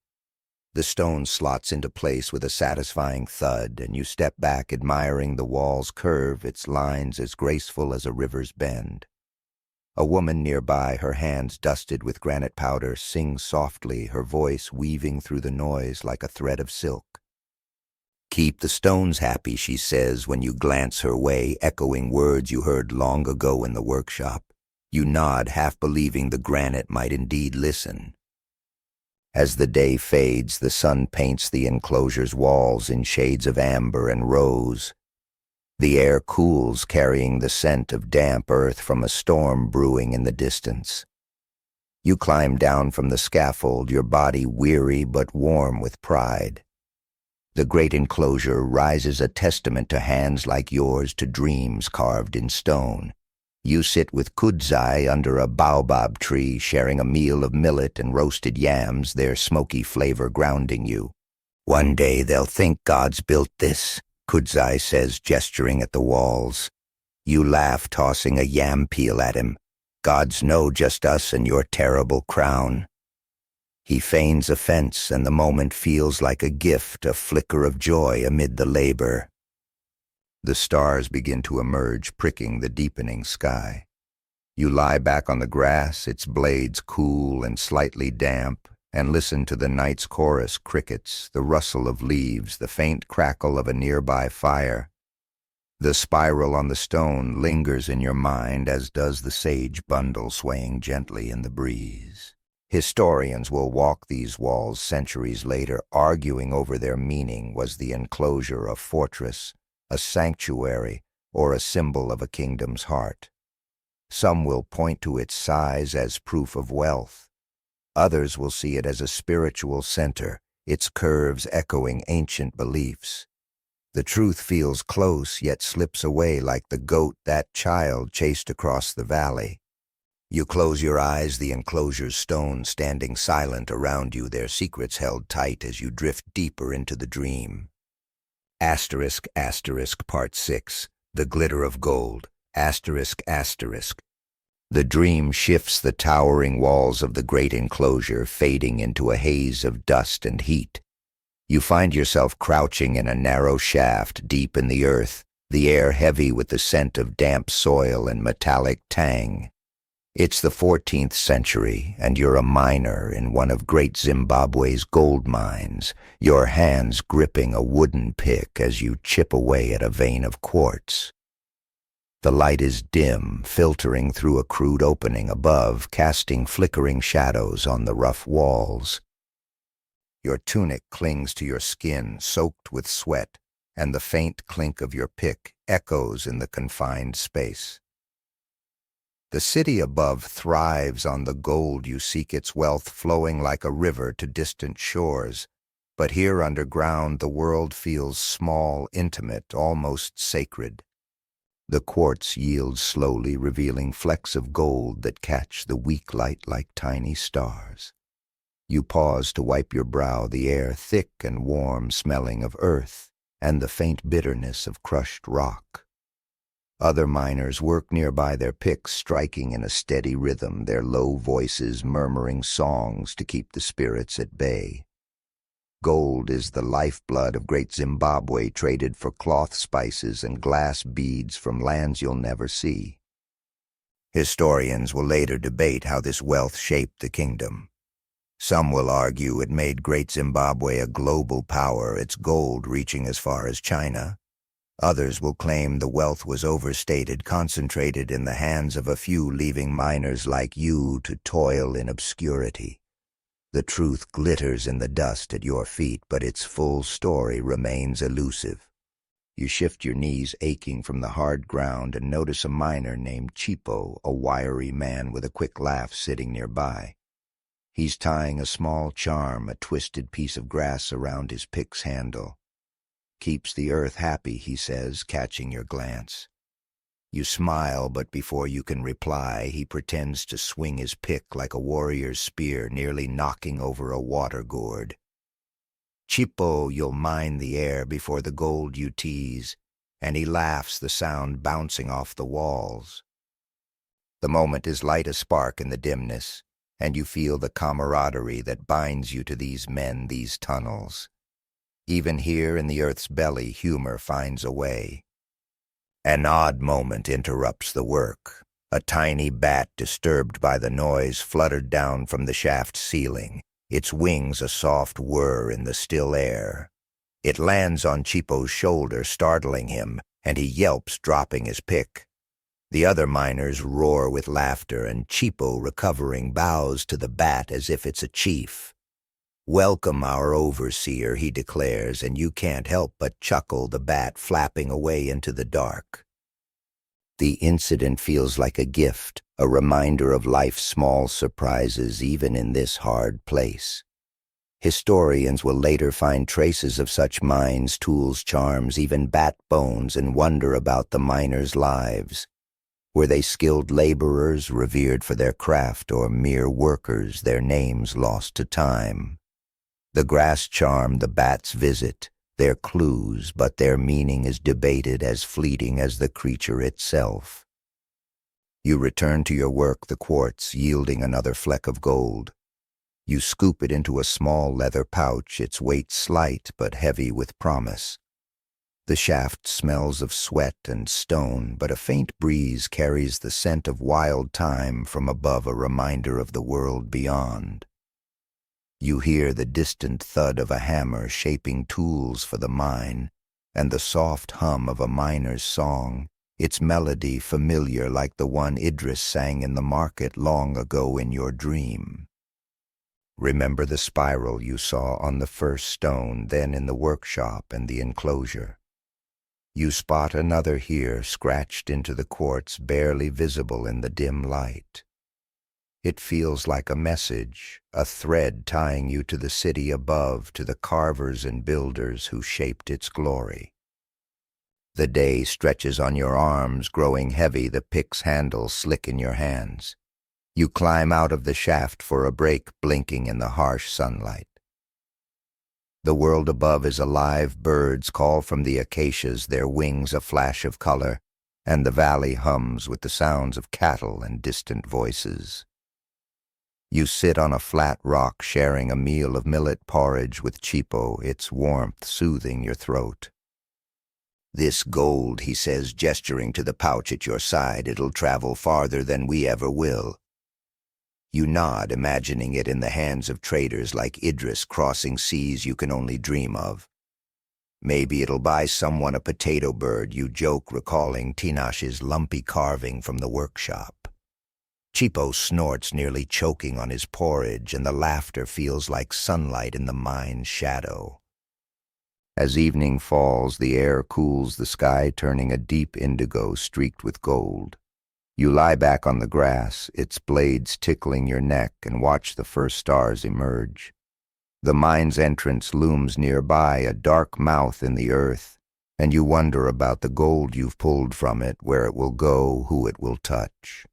The stone slots into place with a satisfying thud, and you step back, admiring the wall's curve, its lines as graceful as a river's bend. A woman nearby, her hands dusted with granite powder, sings softly, her voice weaving through the noise like a thread of silk. "Keep the stones happy," she says when you glance her way, echoing words you heard long ago in the workshop. You nod, half believing the granite might indeed listen. As the day fades, the sun paints the enclosure's walls in shades of amber and rose. The air cools, carrying the scent of damp earth from a storm brewing in the distance. You climb down from the scaffold, your body weary but warm with pride. The great enclosure rises, a testament to hands like yours, to dreams carved in stone. You sit with Kudzai under a baobab tree, sharing a meal of millet and roasted yams, their smoky flavor grounding you. "One day they'll think God's built this," Kudzai says, gesturing at the walls. You laugh, tossing a yam peel at him. "Gods know just us and your terrible crown." He feigns offense, and the moment feels like a gift, a flicker of joy amid the labor. The stars begin to emerge, pricking the deepening sky. You lie back on the grass, its blades cool and slightly damp, and listen to the night's chorus, crickets, the rustle of leaves, the faint crackle of a nearby fire. The spiral on the stone lingers in your mind, as does the sage bundle swaying gently in the breeze. Historians will walk these walls centuries later, arguing over their meaning. Was the enclosure a fortress, a sanctuary, or a symbol of a kingdom's heart? Some will point to its size as proof of wealth. Others will see it as a spiritual center, its curves echoing ancient beliefs. The truth feels close, yet slips away like the goat that child chased across the valley. You close your eyes, the enclosure's stone standing silent around you, their secrets held tight as you drift deeper into the dream. Asterisk, asterisk, Part 6, The Glitter of Gold, asterisk, asterisk. The dream shifts the towering walls of the great enclosure, fading into a haze of dust and heat. You find yourself crouching in a narrow shaft deep in the earth, the air heavy with the scent of damp soil and metallic tang. It's the 14th century, and you're a miner in one of Great Zimbabwe's gold mines, your hands gripping a wooden pick as you chip away at a vein of quartz. The light is dim, filtering through a crude opening above, casting flickering shadows on the rough walls. Your tunic clings to your skin, soaked with sweat, and the faint clink of your pick echoes in the confined space. The city above thrives on the gold you seek, its wealth flowing like a river to distant shores. But here underground the world feels small, intimate, almost sacred. The quartz yields slowly, revealing flecks of gold that catch the weak light like tiny stars. You pause to wipe your brow, the air thick and warm, smelling of earth and the faint bitterness of crushed rock. Other miners work nearby, their picks striking in a steady rhythm, their low voices murmuring songs to keep the spirits at bay. Gold is the lifeblood of Great Zimbabwe, traded for cloth spices and glass beads from lands you'll never see. Historians will later debate how this wealth shaped the kingdom. Some will argue it made Great Zimbabwe a global power, its gold reaching as far as China. Others will claim the wealth was overstated, concentrated in the hands of a few, leaving miners like you to toil in obscurity. The truth glitters in the dust at your feet, but its full story remains elusive. You shift your knees, aching from the hard ground, and notice a miner named Chipo, a wiry man with a quick laugh, sitting nearby. He's tying a small charm, a twisted piece of grass, around his pick's handle. "Keeps the earth happy," he says, catching your glance. You smile, but before you can reply, he pretends to swing his pick like a warrior's spear, nearly knocking over a water gourd. "Chipo, you'll mine the air before the gold, you tease," and he laughs, the sound bouncing off the walls. The moment is light a spark in the dimness, and you feel the camaraderie that binds you to these men, these tunnels. Even here in the earth's belly, humor finds a way. An odd moment interrupts the work. A tiny bat, disturbed by the noise, fluttered down from the shaft ceiling, its wings a soft whir in the still air. It lands on Chipo's shoulder, startling him, and he yelps, dropping his pick. The other miners roar with laughter, and Chipo, recovering, bows to the bat as if it's a chief. "Welcome, our overseer," he declares, and you can't help but chuckle, the bat flapping away into the dark. The incident feels like a gift, a reminder of life's small surprises, even in this hard place. Historians will later find traces of such mines, tools, charms, even bat bones, and wonder about the miners' lives. Were they skilled laborers, revered for their craft, or mere workers, their names lost to time? The grass charm, the bat's visit, their clues, but their meaning is debated, as fleeting as the creature itself. You return to your work, the quartz yielding another fleck of gold. You scoop it into a small leather pouch, its weight slight but heavy with promise. The shaft smells of sweat and stone, but a faint breeze carries the scent of wild thyme from above, a reminder of the world beyond. You hear the distant thud of a hammer shaping tools for the mine, and the soft hum of a miner's song, its melody familiar like the one Idris sang in the market long ago in your dream. Remember the spiral you saw on the first stone, then in the workshop and the enclosure. You spot another here, scratched into the quartz, barely visible in the dim light. It feels like a message, a thread tying you to the city above, to the carvers and builders who shaped its glory. The day stretches on your arms, growing heavy, the pick's handle slick in your hands. You climb out of the shaft for a break, blinking in the harsh sunlight. The world above is alive, birds call from the acacias, their wings a flash of color, and the valley hums with the sounds of cattle and distant voices. You sit on a flat rock, sharing a meal of millet porridge with Chipo, its warmth soothing your throat. "This gold," he says, gesturing to the pouch at your side, "it'll travel farther than we ever will. You nod, imagining it in the hands of traders like Idris crossing seas you can only dream of. Maybe it'll buy someone a potato bird, you joke, recalling Tinash's lumpy carving from the workshop. Chipo snorts, nearly choking on his porridge, and the laughter feels like sunlight in the mine's shadow. As evening falls, the air cools, the sky turning a deep indigo streaked with gold. You lie back on the grass, its blades tickling your neck, and watch the first stars emerge. The mine's entrance looms nearby, a dark mouth in the earth, and you wonder about the gold you've pulled from it, where it will go, who it will touch.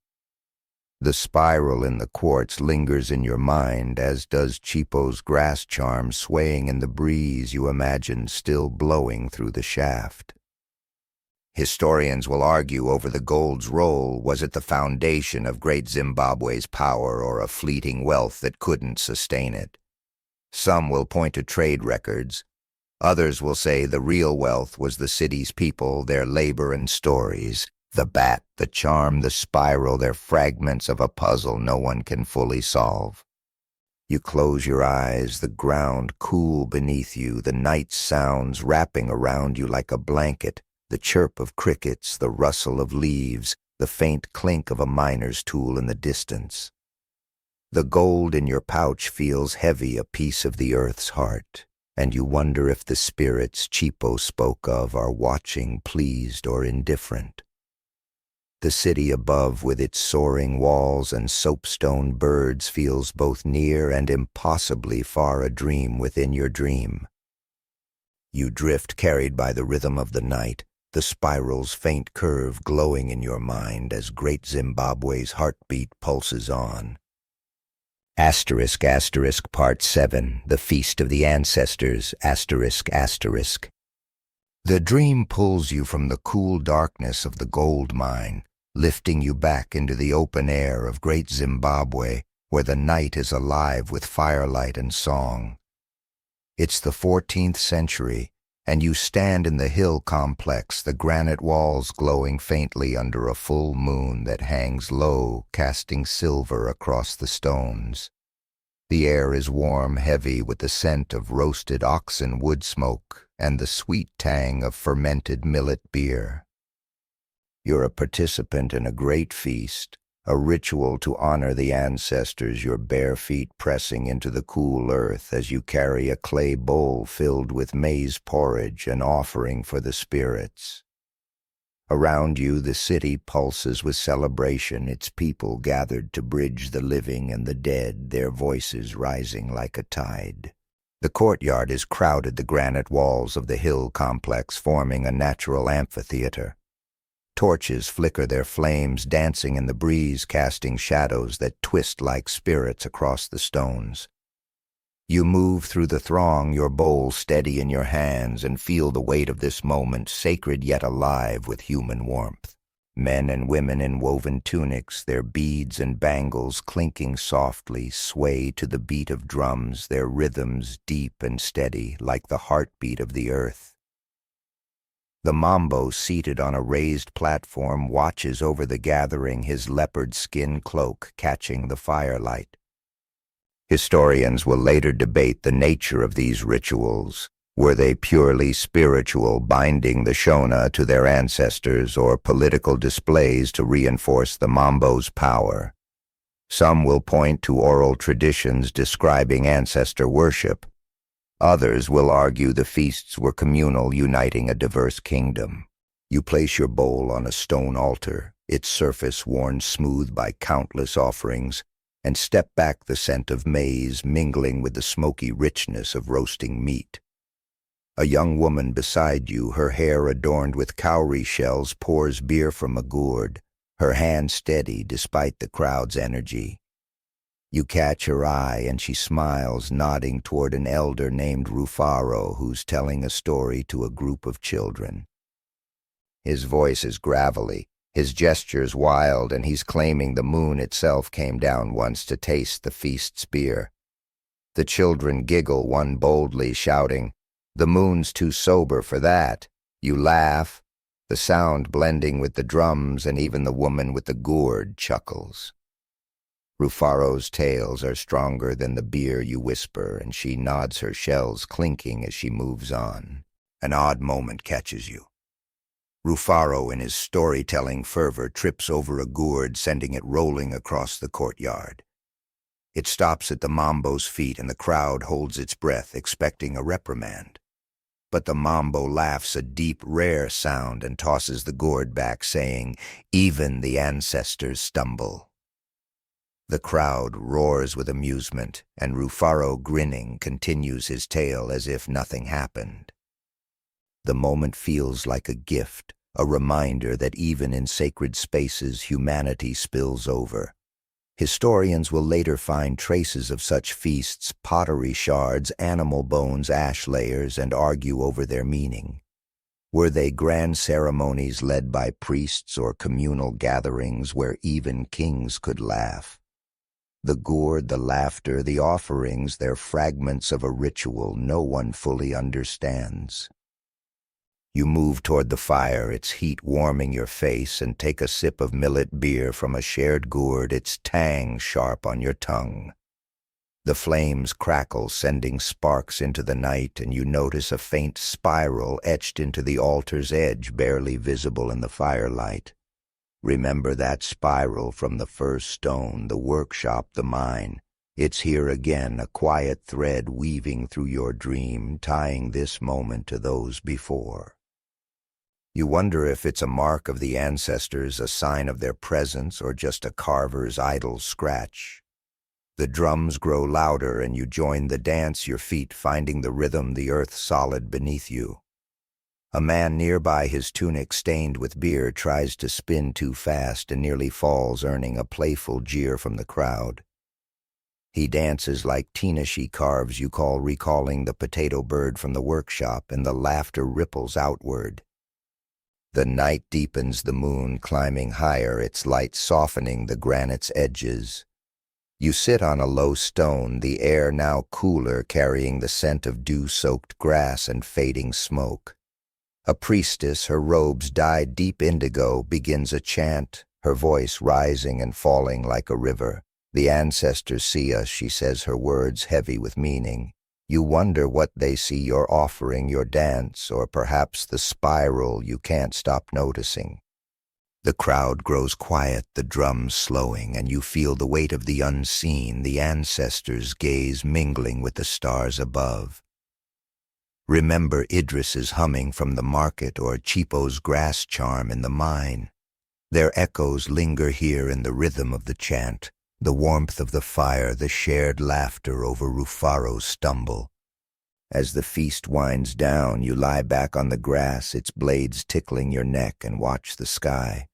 The spiral in the quartz lingers in your mind, as does Chipo's grass charm swaying in the breeze you imagine still blowing through the shaft. Historians will argue over the gold's role. Was it the foundation of Great Zimbabwe's power, or a fleeting wealth that couldn't sustain it? Some will point to trade records. Others will say the real wealth was the city's people, their labor and stories. The bat, the charm, the spiral, they're fragments of a puzzle no one can fully solve. You close your eyes, the ground cool beneath you, the night sounds wrapping around you like a blanket, the chirp of crickets, the rustle of leaves, the faint clink of a miner's tool in the distance. The gold in your pouch feels heavy, a piece of the earth's heart, and you wonder if the spirits Chipo spoke of are watching, pleased or indifferent. The city above, with its soaring walls and soapstone birds, feels both near and impossibly far, a dream within your dream. You drift, carried by the rhythm of the night, the spiral's faint curve glowing in your mind as Great Zimbabwe's heartbeat pulses on. Asterisk, asterisk, Part 7, The Feast of the Ancestors, asterisk, asterisk. The dream pulls you from the cool darkness of the gold mine, lifting you back into the open air of Great Zimbabwe, where the night is alive with firelight and song. It's the 14th century, and you stand in the hill complex, the granite walls glowing faintly under a full moon that hangs low, casting silver across the stones. The air is warm, heavy with the scent of roasted oxen wood smoke and the sweet tang of fermented millet beer. You're a participant in a great feast, a ritual to honor the ancestors, your bare feet pressing into the cool earth as you carry a clay bowl filled with maize porridge, an offering for the spirits. Around you, the city pulses with celebration, its people gathered to bridge the living and the dead, their voices rising like a tide. The courtyard is crowded, the granite walls of the hill complex forming a natural amphitheater. Torches flicker their flames, dancing in the breeze, casting shadows that twist like spirits across the stones. You move through the throng, your bowl steady in your hands, and feel the weight of this moment, sacred yet alive with human warmth. Men and women in woven tunics, their beads and bangles clinking softly, sway to the beat of drums, their rhythms deep and steady, like the heartbeat of the earth. The mambo, seated on a raised platform, watches over the gathering, his leopard skin cloak catching the firelight. Historians will later debate the nature of these rituals. Were they purely spiritual, binding the Shona to their ancestors, or political displays to reinforce the mambo's power? Some will point to oral traditions describing ancestor worship. Others will argue the feasts were communal, uniting a diverse kingdom. You place your bowl on a stone altar, its surface worn smooth by countless offerings, and step back, the scent of maize mingling with the smoky richness of roasting meat. A young woman beside you, her hair adorned with cowrie shells, pours beer from a gourd, her hand steady despite the crowd's energy. You catch her eye, and she smiles, nodding toward an elder named Rufaro, who's telling a story to a group of children. His voice is gravelly, his gestures wild, and he's claiming the moon itself came down once to taste the feast's beer. The children giggle, one boldly shouting, "The moon's too sober for that." You laugh, the sound blending with the drums, and even the woman with the gourd chuckles. Rufaro's tales are stronger than the beer you whisper, and she nods her shells clinking as she moves on. An odd moment catches you. Rufaro, in his storytelling fervor, trips over a gourd, sending it rolling across the courtyard. It stops at the mambo's feet, and the crowd holds its breath, expecting a reprimand. But the mambo laughs a deep, rare sound and tosses the gourd back, saying, "Even the ancestors stumble." The crowd roars with amusement, and Rufaro, grinning, continues his tale as if nothing happened. The moment feels like a gift, a reminder that even in sacred spaces humanity spills over. Historians will later find traces of such feasts, pottery shards, animal bones, ash layers, and argue over their meaning. Were they grand ceremonies led by priests or communal gatherings where even kings could laugh? The gourd, the laughter, the offerings, they're fragments of a ritual no one fully understands. You move toward the fire, its heat warming your face, and take a sip of millet beer from a shared gourd, its tang sharp on your tongue. The flames crackle, sending sparks into the night, and you notice a faint spiral etched into the altar's edge, barely visible in the firelight. Remember that spiral from the first stone, the workshop, the mine. It's here again, a quiet thread weaving through your dream, tying this moment to those before. You wonder if it's a mark of the ancestors, a sign of their presence, or just a carver's idle scratch. The drums grow louder, and you join the dance, your feet finding the rhythm, the earth solid beneath you. A man nearby, his tunic stained with beer, tries to spin too fast and nearly falls, earning a playful jeer from the crowd. He dances like Tina she carves, you call, recalling the potato bird from the workshop, and the laughter ripples outward. The night deepens, the moon climbing higher, its light softening the granite's edges. You sit on a low stone, the air now cooler, carrying the scent of dew-soaked grass and fading smoke. A priestess, her robes dyed deep indigo, begins a chant, her voice rising and falling like a river. The ancestors see us, she says, her words heavy with meaning. You wonder what they see, your offering, your dance, or perhaps the spiral you can't stop noticing. The crowd grows quiet, the drums slowing, and you feel the weight of the unseen, the ancestors' gaze mingling with the stars above. Remember Idris's humming from the market or Chipo's grass charm in the mine. Their echoes linger here in the rhythm of the chant, the warmth of the fire, the shared laughter over Rufaro's stumble. As the feast winds down, you lie back on the grass, its blades tickling your neck, and watch the sky.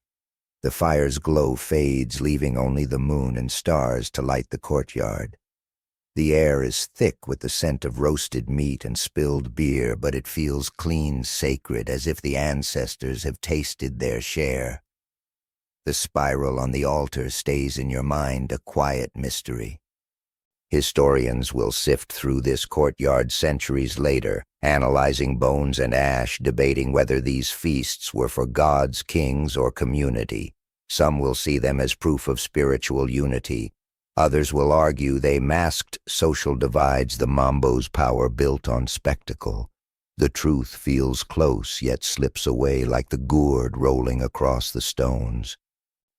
The fire's glow fades, leaving only the moon and stars to light the courtyard. The air is thick with the scent of roasted meat and spilled beer, but it feels clean, sacred, as if the ancestors have tasted their share. The spiral on the altar stays in your mind, a quiet mystery. Historians will sift through this courtyard centuries later, analyzing bones and ash, debating whether these feasts were for gods, kings, or community. Some will see them as proof of spiritual unity. Others will argue they masked social divides, the mambo's power built on spectacle. The truth feels close, yet slips away like the gourd rolling across the stones.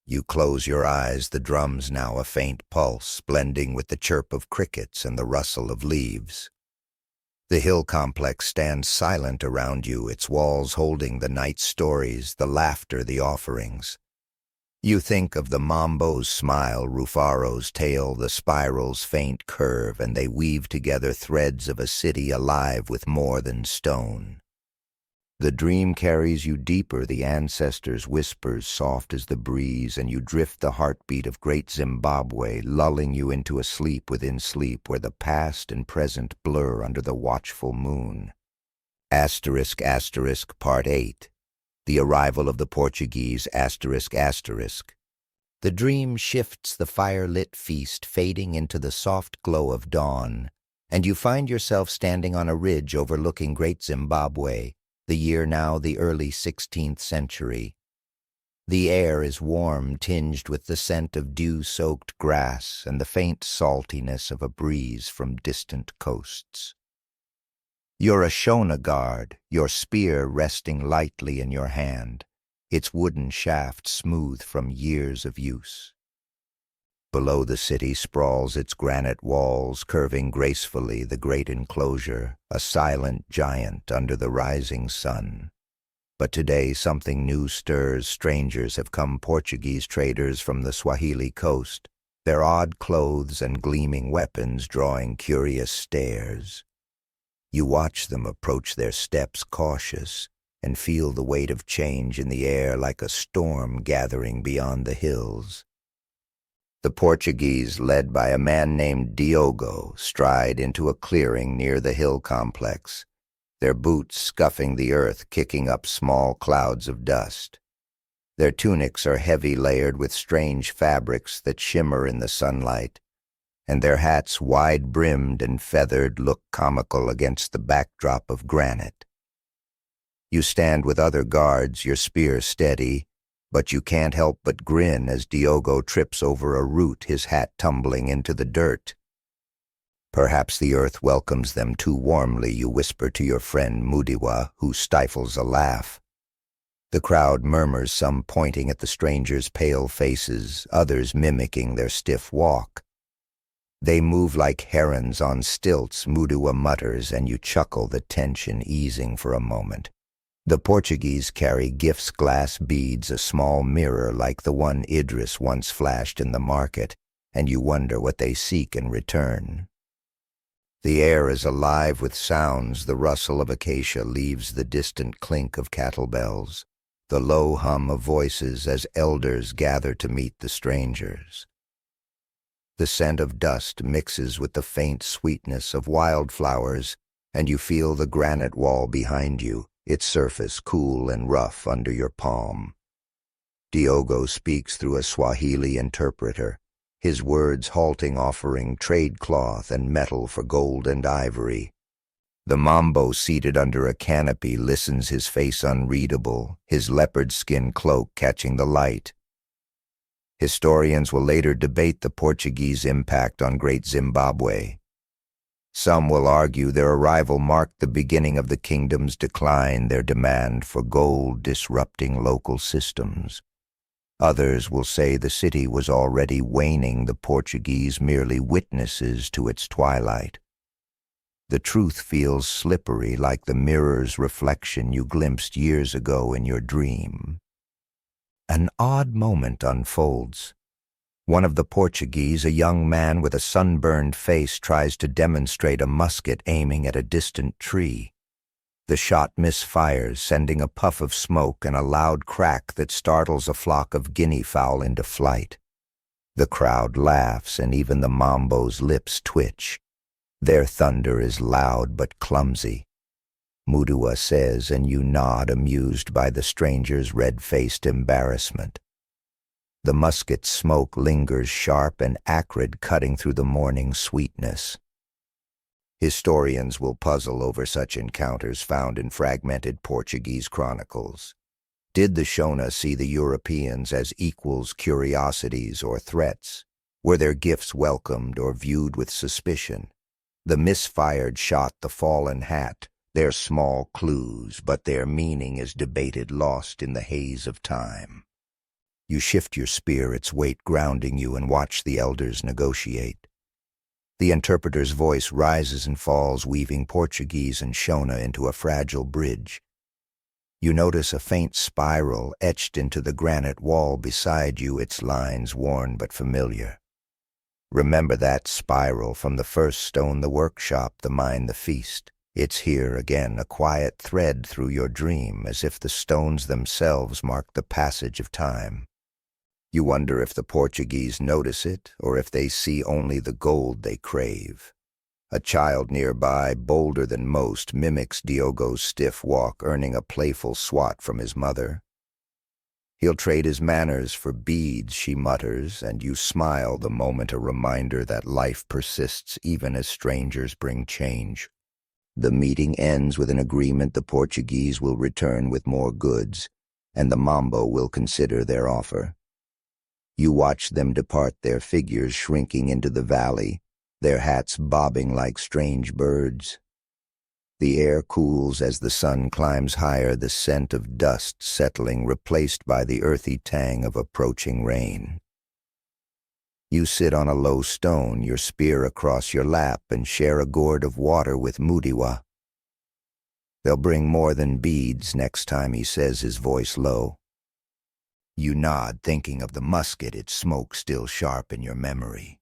You close your eyes, the drums now a faint pulse, blending with the chirp of crickets and the rustle of leaves. The hill complex stands silent around you, its walls holding the night's stories, the laughter, the offerings. You think of the mambo's smile, Rufaro's tale, the spiral's faint curve, and they weave together threads of a city alive with more than stone. The dream carries you deeper, the ancestors' whispers soft as the breeze, and you drift the heartbeat of Great Zimbabwe, lulling you into a sleep within sleep where the past and present blur under the watchful moon. Asterisk, asterisk, Part 8. The arrival of the Portuguese, asterisk, asterisk. The dream shifts the fire-lit feast, fading into the soft glow of dawn, and you find yourself standing on a ridge overlooking Great Zimbabwe, the year now the early 16th century. The air is warm, tinged with the scent of dew-soaked grass and the faint saltiness of a breeze from distant coasts. You're a Shona guard, your spear resting lightly in your hand, its wooden shaft smooth from years of use. Below the city sprawls its granite walls, curving gracefully the great enclosure, a silent giant under the rising sun. But today something new stirs. Strangers have come, Portuguese traders from the Swahili coast, their odd clothes and gleaming weapons drawing curious stares. You watch them approach, their steps cautious, and feel the weight of change in the air like a storm gathering beyond the hills. The Portuguese, led by a man named Diogo, stride into a clearing near the hill complex, their boots scuffing the earth, kicking up small clouds of dust. Their tunics are heavy, layered with strange fabrics that shimmer in the sunlight, and their hats, wide-brimmed and feathered, look comical against the backdrop of granite. You stand with other guards, your spear steady, but you can't help but grin as Diogo trips over a root, his hat tumbling into the dirt. Perhaps the earth welcomes them too warmly, you whisper to your friend Mudiwa, who stifles a laugh. The crowd murmurs, some pointing at the strangers' pale faces, others mimicking their stiff walk. They move like herons on stilts, Mudiwa mutters, and you chuckle, the tension easing for a moment. The Portuguese carry gifts, glass beads, a small mirror like the one Idris once flashed in the market, and you wonder what they seek in return. The air is alive with sounds. The rustle of acacia leaves the distant clink of cattle bells, the low hum of voices as elders gather to meet the strangers. The scent of dust mixes with the faint sweetness of wildflowers, and you feel the granite wall behind you, its surface cool and rough under your palm. Diogo speaks through a Swahili interpreter, his words halting, offering trade cloth and metal for gold and ivory. The Mambo, seated under a canopy, listens, his face unreadable, his leopard skin cloak catching the light. Historians will later debate the Portuguese impact on Great Zimbabwe. Some will argue their arrival marked the beginning of the kingdom's decline, their demand for gold disrupting local systems. Others will say the city was already waning, the Portuguese merely witnesses to its twilight. The truth feels slippery, like the mirror's reflection you glimpsed years ago in your dream. An odd moment unfolds. One of the Portuguese, a young man with a sunburned face, tries to demonstrate a musket aiming at a distant tree. The shot misfires, sending a puff of smoke and a loud crack that startles a flock of guinea fowl into flight. The crowd laughs, and even the Mambo's lips twitch. Their thunder is loud but clumsy. Mudiwa says, and you nod, amused by the stranger's red-faced embarrassment. The musket's smoke lingers, sharp and acrid, cutting through the morning sweetness. Historians will puzzle over such encounters found in fragmented Portuguese chronicles. Did the Shona see the Europeans as equals, curiosities, or threats? Were their gifts welcomed or viewed with suspicion? The misfired shot, the fallen hat, they're small clues, but their meaning is debated, lost in the haze of time. You shift your spear, its weight grounding you, and watch the elders negotiate. The interpreter's voice rises and falls, weaving Portuguese and Shona into a fragile bridge. You notice a faint spiral etched into the granite wall beside you, its lines worn but familiar. Remember that spiral from the first stone, the workshop, the mine, the feast. It's here again, a quiet thread through your dream, as if the stones themselves mark the passage of time. You wonder if the Portuguese notice it, or if they see only the gold they crave. A child nearby, bolder than most, mimics Diogo's stiff walk, earning a playful swat from his mother. He'll trade his manners for beads, she mutters, and you smile, the moment a reminder that life persists even as strangers bring change. The meeting ends with an agreement the Portuguese will return with more goods, and the mambo will consider their offer. You watch them depart, their figures shrinking into the valley, their hats bobbing like strange birds. The air cools as the sun climbs higher, the scent of dust settling, replaced by the earthy tang of approaching rain. You sit on a low stone, your spear across your lap, and share a gourd of water with Mudiwa. "They'll bring more than beads next time," he says, his voice low. You nod, thinking of the musket, its smoke still sharp in your memory.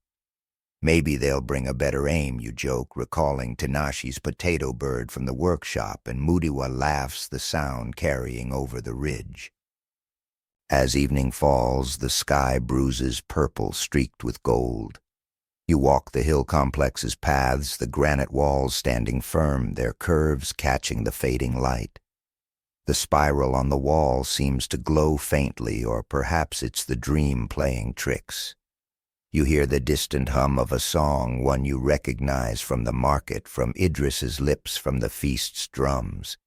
"Maybe they'll bring a better aim," you joke, recalling Tinashe's potato bird from the workshop, and Mudiwa laughs, the sound carrying over the ridge. As evening falls, the sky bruises purple streaked with gold. You walk the hill complex's paths, the granite walls standing firm, their curves catching the fading light. The spiral on the wall seems to glow faintly, or perhaps it's the dream playing tricks. You hear the distant hum of a song, one you recognize from the market, from Idris's lips, from the feast's drums.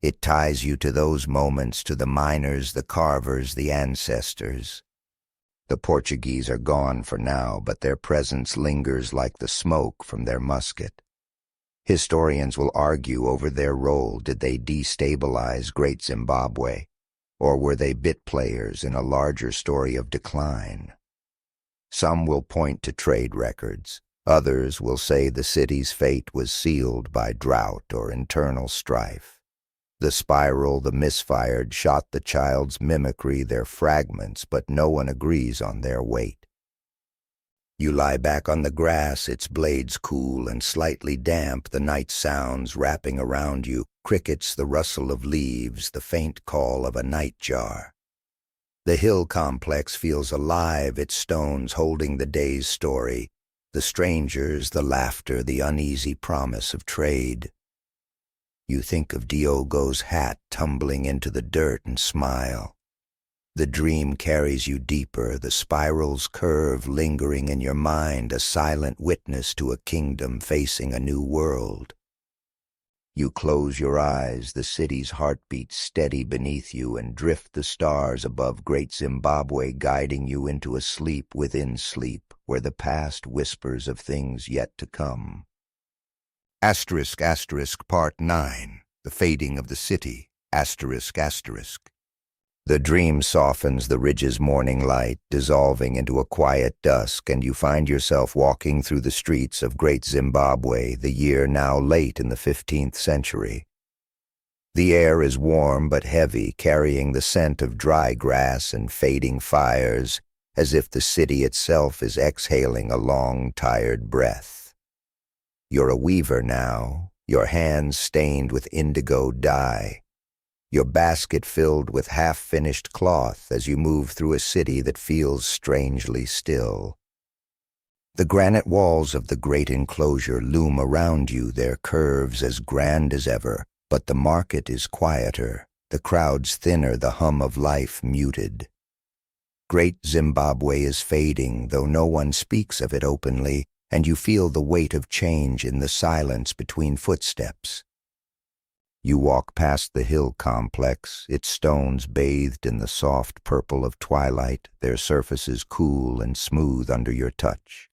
It ties you to those moments, to the miners, the carvers, the ancestors. The Portuguese are gone for now, but their presence lingers like the smoke from their musket. Historians will argue over their role. Did they destabilize Great Zimbabwe, or were they bit players in a larger story of decline? Some will point to trade records. Others will say the city's fate was sealed by drought or internal strife. The spiral, the misfired, shot the child's mimicry, their fragments, but no one agrees on their weight. You lie back on the grass, its blades cool and slightly damp, the night sounds wrapping around you, crickets, the rustle of leaves, the faint call of a nightjar. The hill complex feels alive, its stones holding the day's story, the strangers, the laughter, the uneasy promise of trade. You think of Diogo's hat tumbling into the dirt and smile. The dream carries you deeper, the spiral's curve lingering in your mind, a silent witness to a kingdom facing a new world. You close your eyes, the city's heartbeat steady beneath you, and drift the stars above Great Zimbabwe, guiding you into a sleep within sleep, where the past whispers of things yet to come. Part 9. The Fading of the City. The dream softens the ridge's morning light, dissolving into a quiet dusk, and you find yourself walking through the streets of Great Zimbabwe, the year now late in the 15th century. The air is warm but heavy, carrying the scent of dry grass and fading fires, as if the city itself is exhaling a long, tired breath. You're a weaver now, your hands stained with indigo dye, your basket filled with half-finished cloth as you move through a city that feels strangely still. The granite walls of the great enclosure loom around you, their curves as grand as ever, but the market is quieter, the crowds thinner, the hum of life muted. Great Zimbabwe is fading, though no one speaks of it openly, and you feel the weight of change in the silence between footsteps. You walk past the hill complex, its stones bathed in the soft purple of twilight, their surfaces cool and smooth under your touch.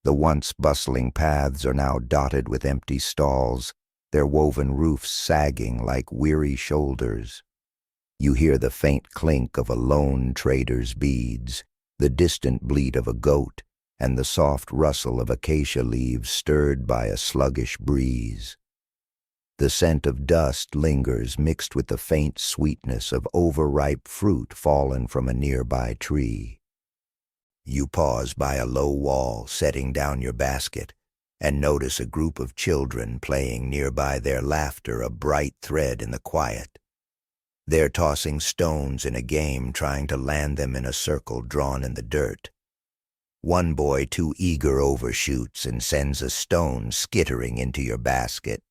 The once bustling paths are now dotted with empty stalls, their woven roofs sagging like weary shoulders. You hear the faint clink of a lone trader's beads, the distant bleat of a goat, and the soft rustle of acacia leaves stirred by a sluggish breeze. The scent of dust lingers, mixed with the faint sweetness of overripe fruit fallen from a nearby tree. You pause by a low wall, setting down your basket, and notice a group of children playing nearby, their laughter a bright thread in the quiet. They're tossing stones in a game, trying to land them in a circle drawn in the dirt. One boy, too eager, overshoots and sends a stone skittering into your basket.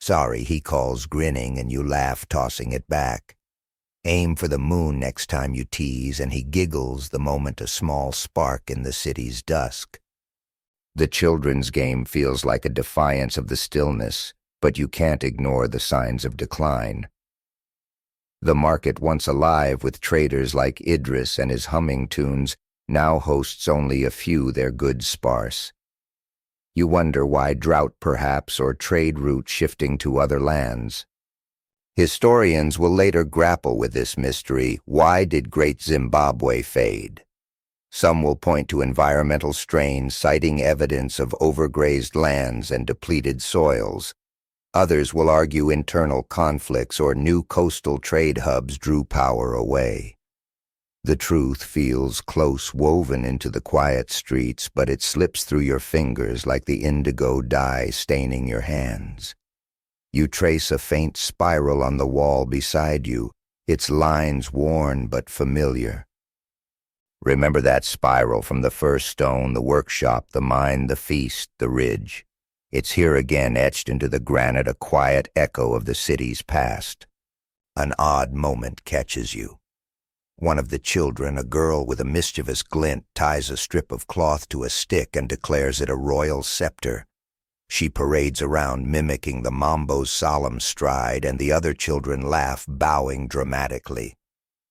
"Sorry," he calls, grinning, and you laugh, tossing it back. "Aim for the moon next time you tease," and he giggles the moment a small spark in the city's dusk. The children's game feels like a defiance of the stillness, but you can't ignore the signs of decline. The market, once alive with traders like Idris and his humming tunes, now hosts only a few, their goods sparse. You wonder why, drought perhaps, or trade route shifting to other lands. Historians will later grapple with this mystery. Why did Great Zimbabwe fade? Some will point to environmental strain, citing evidence of overgrazed lands and depleted soils. Others will argue internal conflicts or new coastal trade hubs drew power away. The truth feels close woven into the quiet streets, but it slips through your fingers like the indigo dye staining your hands. You trace a faint spiral on the wall beside you, its lines worn but familiar. Remember that spiral from the first stone, the workshop, the mine, the feast, the ridge. It's here again, etched into the granite, a quiet echo of the city's past. An odd moment catches you. One of the children, a girl with a mischievous glint, ties a strip of cloth to a stick and declares it a royal scepter. She parades around, mimicking the mambo's solemn stride, and the other children laugh, bowing dramatically.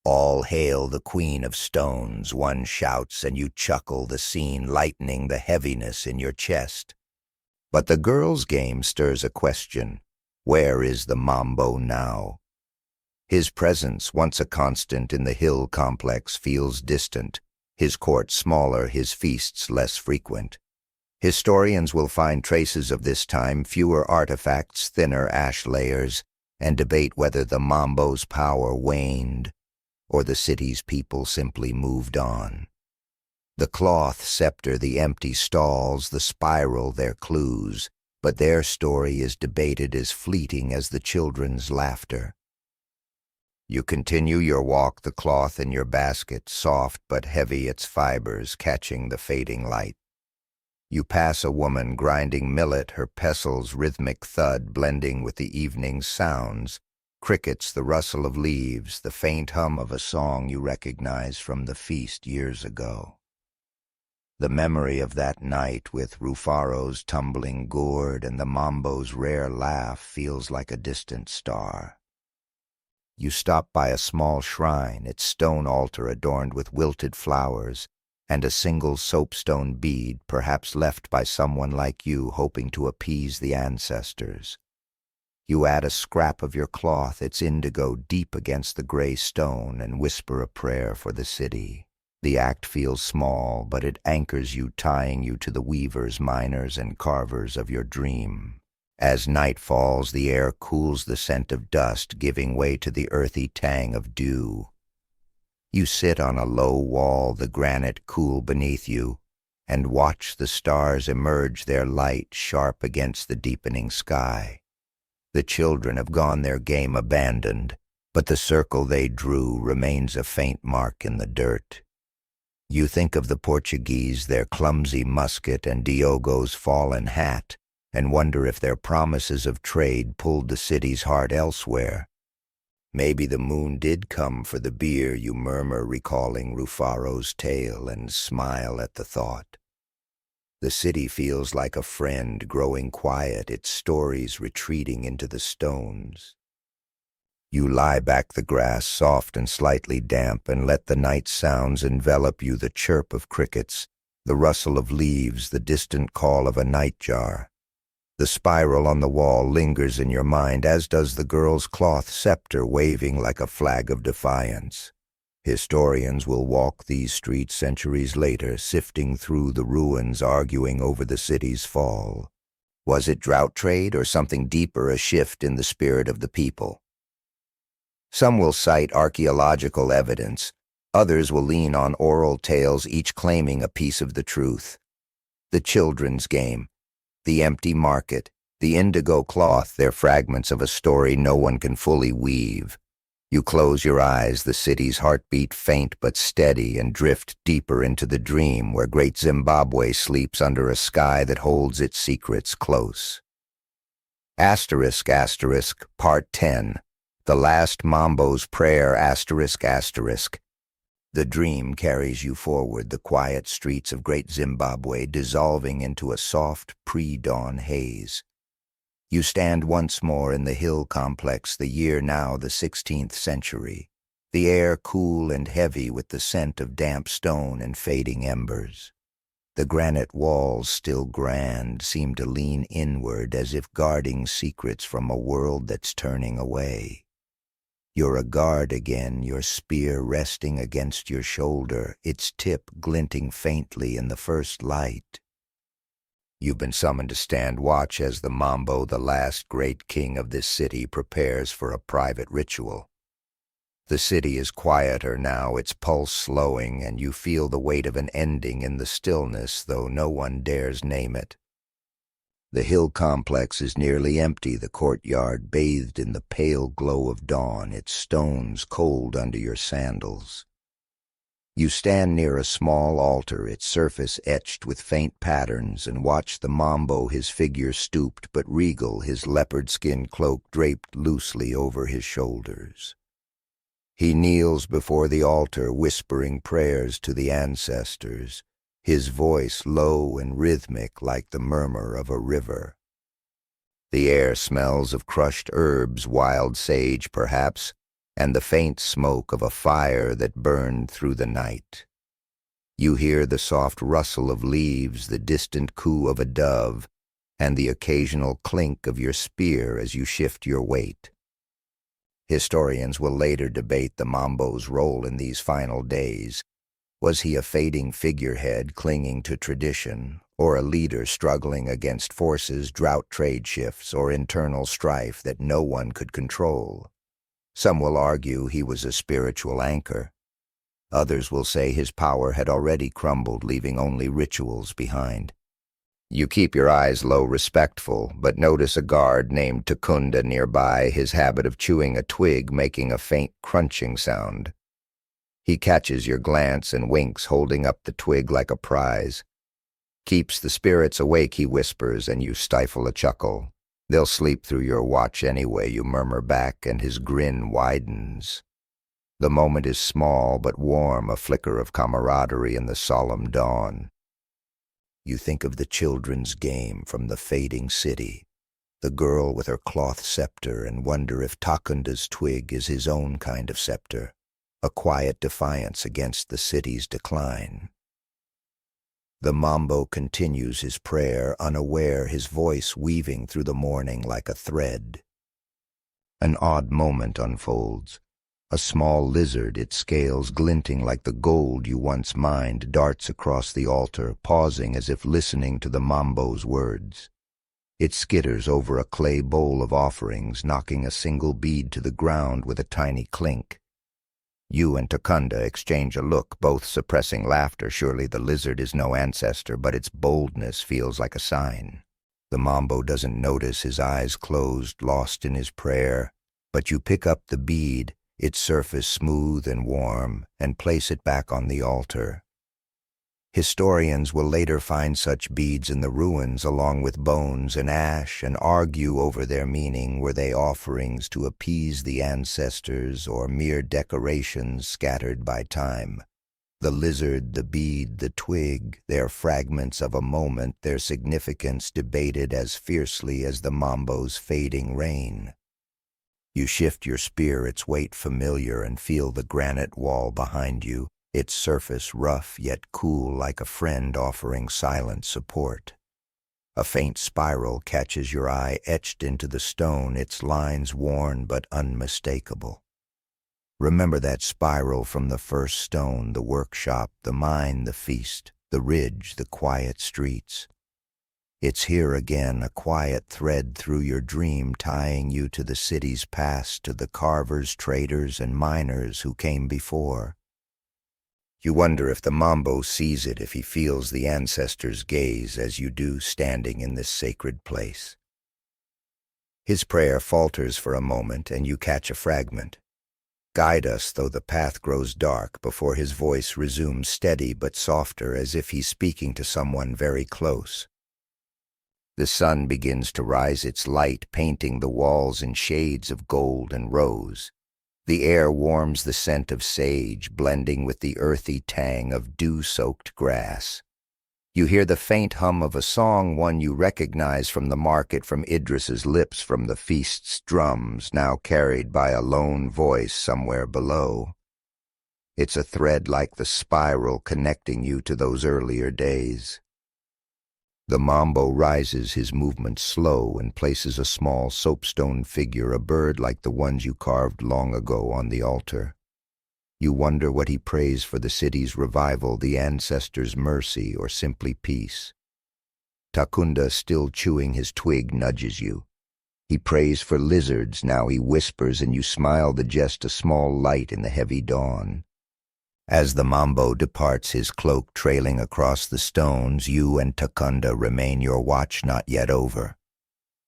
"All hail the Queen of Stones," one shouts, and you chuckle, the scene lightening the heaviness in your chest. But the girl's game stirs a question. Where is the mambo now? His presence, once a constant in the hill complex, feels distant, his court smaller, his feasts less frequent. Historians will find traces of this time, fewer artifacts, thinner ash layers, and debate whether the mambo's power waned or the city's people simply moved on. The cloth scepter, the empty stalls, the spiral, their clues, but their story is debated as fleeting as the children's laughter. You continue your walk, the cloth in your basket, soft but heavy its fibers, catching the fading light. You pass a woman grinding millet, her pestles rhythmic thud blending with the evening's sounds, crickets, the rustle of leaves, the faint hum of a song you recognize from the feast years ago. The memory of that night with Rufaro's tumbling gourd and the mambo's rare laugh feels like a distant star. You stop by a small shrine, its stone altar adorned with wilted flowers, and a single soapstone bead, perhaps left by someone like you hoping to appease the ancestors. You add a scrap of your cloth, its indigo deep against the gray stone, and whisper a prayer for the city. The act feels small, but it anchors you, tying you to the weavers, miners, and carvers of your dream. As night falls, the air cools the scent of dust, giving way to the earthy tang of dew. You sit on a low wall, the granite cool beneath you, and watch the stars emerge, their light sharp against the deepening sky. The children have gone, their game abandoned, but the circle they drew remains a faint mark in the dirt. You think of the Portuguese, their clumsy musket, and Diogo's fallen hat, and wonder if their promises of trade pulled the city's heart elsewhere. Maybe the moon did come for the beer, you murmur, recalling Rufaro's tale, and smile at the thought. The city feels like a friend, growing quiet, its stories retreating into the stones. You lie back the grass, soft and slightly damp, and let the night sounds envelop you, the chirp of crickets, the rustle of leaves, the distant call of a nightjar. The spiral on the wall lingers in your mind, as does the girl's cloth scepter waving like a flag of defiance. Historians will walk these streets centuries later, sifting through the ruins, arguing over the city's fall. Was it drought trade or something deeper, a shift in the spirit of the people? Some will cite archaeological evidence. Others will lean on oral tales, each claiming a piece of the truth. The children's game, the empty market, the indigo cloth, they're fragments of a story no one can fully weave. You close your eyes, the city's heartbeat faint but steady, and drift deeper into the dream where Great Zimbabwe sleeps under a sky that holds its secrets close. Asterisk, asterisk, Part 10. The Last Mambo's Prayer, asterisk, asterisk. The dream carries you forward, the quiet streets of Great Zimbabwe dissolving into a soft pre-dawn haze. You stand once more in the hill complex, the year now the 16th century, the air cool and heavy with the scent of damp stone and fading embers. The granite walls, still grand, seem to lean inward as if guarding secrets from a world that's turning away. You're a guard again, your spear resting against your shoulder, its tip glinting faintly in the first light. You've been summoned to stand watch as the Mambo, the last great king of this city, prepares for a private ritual. The city is quieter now, its pulse slowing, and you feel the weight of an ending in the stillness, though no one dares name it. The hill complex is nearly empty, the courtyard bathed in the pale glow of dawn, its stones cold under your sandals. You stand near a small altar, its surface etched with faint patterns, and watch the Mambo, his figure stooped but regal, his leopard skin cloak draped loosely over his shoulders. He kneels before the altar, whispering prayers to the ancestors, his voice low and rhythmic like the murmur of a river. The air smells of crushed herbs, wild sage perhaps, and the faint smoke of a fire that burned through the night. You hear the soft rustle of leaves, the distant coo of a dove, and the occasional clink of your spear as you shift your weight. Historians will later debate the Mambo's role in these final days. Was he a fading figurehead clinging to tradition, or a leader struggling against forces, drought trade shifts, or internal strife that no one could control? Some will argue he was a spiritual anchor. Others will say his power had already crumbled, leaving only rituals behind. You keep your eyes low, respectful, but notice a guard named Takunda nearby, his habit of chewing a twig making a faint crunching sound. He catches your glance and winks, holding up the twig like a prize. Keeps the spirits awake, he whispers, and you stifle a chuckle. They'll sleep through your watch anyway, you murmur back, and his grin widens. The moment is small but warm, a flicker of camaraderie in the solemn dawn. You think of the children's game from the fading city, the girl with her cloth scepter, and wonder if Takunda's twig is his own kind of scepter, a quiet defiance against the city's decline. The Mambo continues his prayer, unaware, his voice weaving through the morning like a thread. An odd moment unfolds. A small lizard, its scales glinting like the gold you once mined, darts across the altar, pausing as if listening to the Mambo's words. It skitters over a clay bowl of offerings, knocking a single bead to the ground with a tiny clink. You and Takunda exchange a look, both suppressing laughter. Surely the lizard is no ancestor, but its boldness feels like a sign. The Mambo doesn't notice, his eyes closed, lost in his prayer. But you pick up the bead, its surface smooth and warm, and place it back on the altar. Historians will later find such beads in the ruins along with bones and ash and argue over their meaning. Were they offerings to appease the ancestors or mere decorations scattered by time? The lizard, the bead, the twig, they're fragments of a moment, their significance debated as fiercely as the Mambo's fading rain. You shift your spear, its weight familiar, and feel the granite wall behind you, its surface rough yet cool like a friend offering silent support. A faint spiral catches your eye, etched into the stone, its lines worn but unmistakable. Remember that spiral from the first stone, the workshop, the mine, the feast, the ridge, the quiet streets. It's here again, a quiet thread through your dream, tying you to the city's past, to the carvers, traders, and miners who came before. You wonder if the Mambo sees it, if he feels the ancestors' gaze as you do, standing in this sacred place. His prayer falters for a moment, and you catch a fragment. Guide us, though the path grows dark, before his voice resumes steady but softer, as if he's speaking to someone very close. The sun begins to rise, its light painting the walls in shades of gold and rose. The air warms, the scent of sage blending with the earthy tang of dew-soaked grass. You hear the faint hum of a song, one you recognize from the market, from Idris's lips, from the feast's drums, now carried by a lone voice somewhere below. It's a thread like the spiral connecting you to those earlier days. The mambo rises, his movement slow, and places a small soapstone figure, a bird like the ones you carved long ago, on the altar. You wonder what he prays for: the city's revival, the ancestors' mercy, or simply peace. Takunda, still chewing his twig, nudges you. He prays for lizards now, he whispers, and you smile, the jest a small light in the heavy dawn. As the mambo departs, his cloak trailing across the stones, you and Takunda remain, your watch not yet over.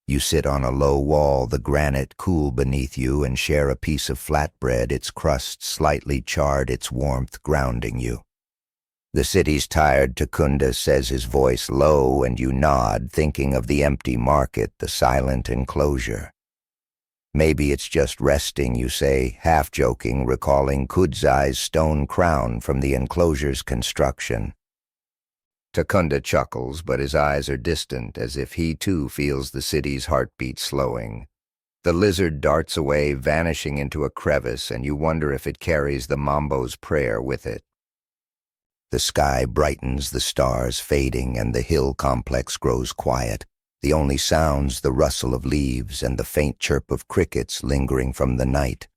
You sit on a low wall, the granite cool beneath you, and share a piece of flatbread, its crust slightly charred, its warmth grounding you. The city's tired, Takunda says, his voice low, and you nod, thinking of the empty market, the silent enclosure. Maybe it's just resting, you say, half-joking, recalling Kudzai's stone crown from the enclosure's construction. Takunda chuckles, but his eyes are distant, as if he too feels the city's heartbeat slowing. The lizard darts away, vanishing into a crevice, and you wonder if it carries the mambo's prayer with it. The sky brightens, the stars fading, and the hill complex grows quiet. The only sounds, the rustle of leaves and the faint chirp of crickets lingering from the night.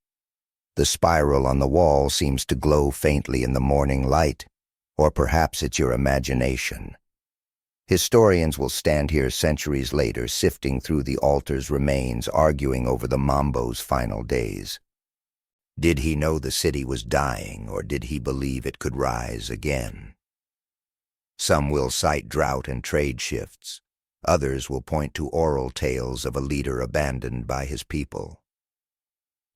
The spiral on the wall seems to glow faintly in the morning light, or perhaps it's your imagination. Historians will stand here centuries later, sifting through the altar's remains, arguing over the mambo's final days. Did he know the city was dying, or did he believe it could rise again? Some will cite drought and trade shifts. Others will point to oral tales of a leader abandoned by his people.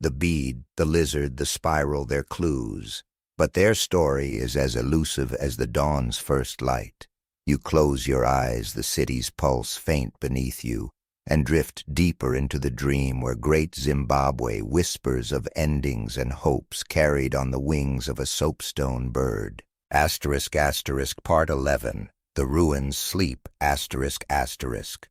The bead, the lizard, the spiral, they're clues, but their story is as elusive as the dawn's first light. You close your eyes, the city's pulse faint beneath you, and drift deeper into the dream where Great Zimbabwe whispers of endings and hopes carried on the wings of a soapstone bird. Part 11. The ruins sleep, The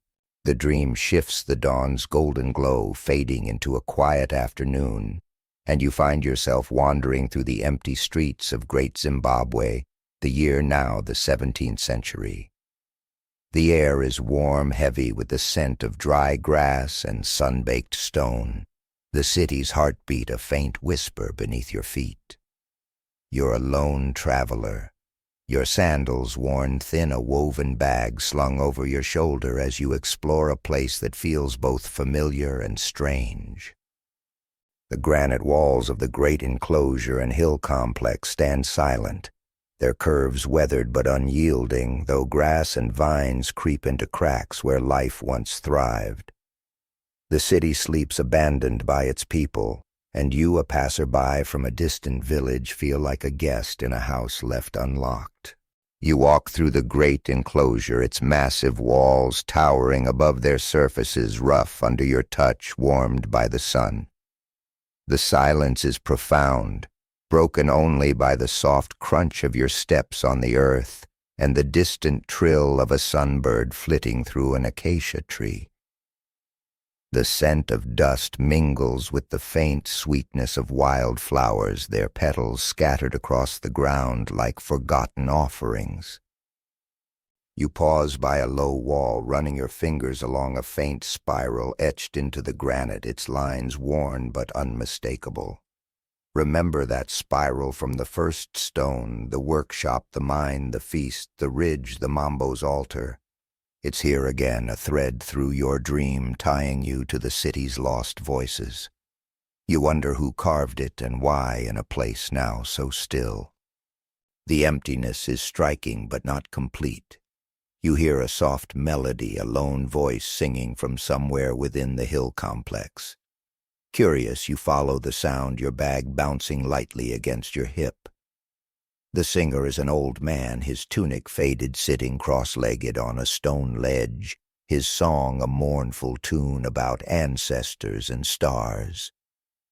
dream shifts, the dawn's golden glow fading into a quiet afternoon, and you find yourself wandering through the empty streets of Great Zimbabwe, the year now the 17th century. The air is warm, heavy with the scent of dry grass and sun-baked stone, the city's heartbeat a faint whisper beneath your feet. You're a lone traveler. Your sandals worn thin, a woven bag slung over your shoulder as you explore a place that feels both familiar and strange. The granite walls of the great enclosure and hill complex stand silent, their curves weathered but unyielding, though grass and vines creep into cracks where life once thrived. The city sleeps abandoned by its people, and you, a passerby from a distant village, feel like a guest in a house left unlocked. You walk through the great enclosure, its massive walls towering above their surfaces, rough under your touch, warmed by the sun. The silence is profound, broken only by the soft crunch of your steps on the earth and the distant trill of a sunbird flitting through an acacia tree. The scent of dust mingles with the faint sweetness of wildflowers, their petals scattered across the ground like forgotten offerings. You pause by a low wall, running your fingers along a faint spiral etched into the granite, its lines worn but unmistakable. Remember that spiral from the first stone, the workshop, the mine, the feast, the ridge, the mambo's altar. It's here again, a thread through your dream, tying you to the city's lost voices. You wonder who carved it and why in a place now so still. The emptiness is striking but not complete. You hear a soft melody, a lone voice singing from somewhere within the hill complex. Curious, you follow the sound, your bag bouncing lightly against your hip. The singer is an old man, his tunic faded, sitting cross-legged on a stone ledge, his song a mournful tune about ancestors and stars.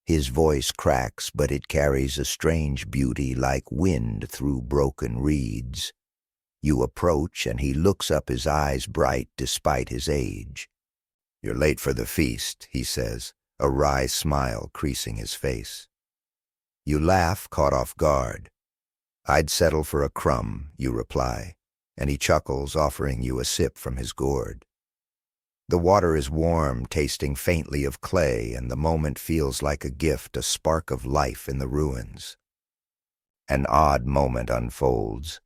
His voice cracks, but it carries a strange beauty like wind through broken reeds. You approach, and he looks up, his eyes bright despite his age. "You're late for the feast," he says, a wry smile creasing his face. You laugh, caught off guard. "I'd settle for a crumb," you reply, and he chuckles, offering you a sip from his gourd. The water is warm, tasting faintly of clay, and the moment feels like a gift, a spark of life in the ruins. An odd moment unfolds.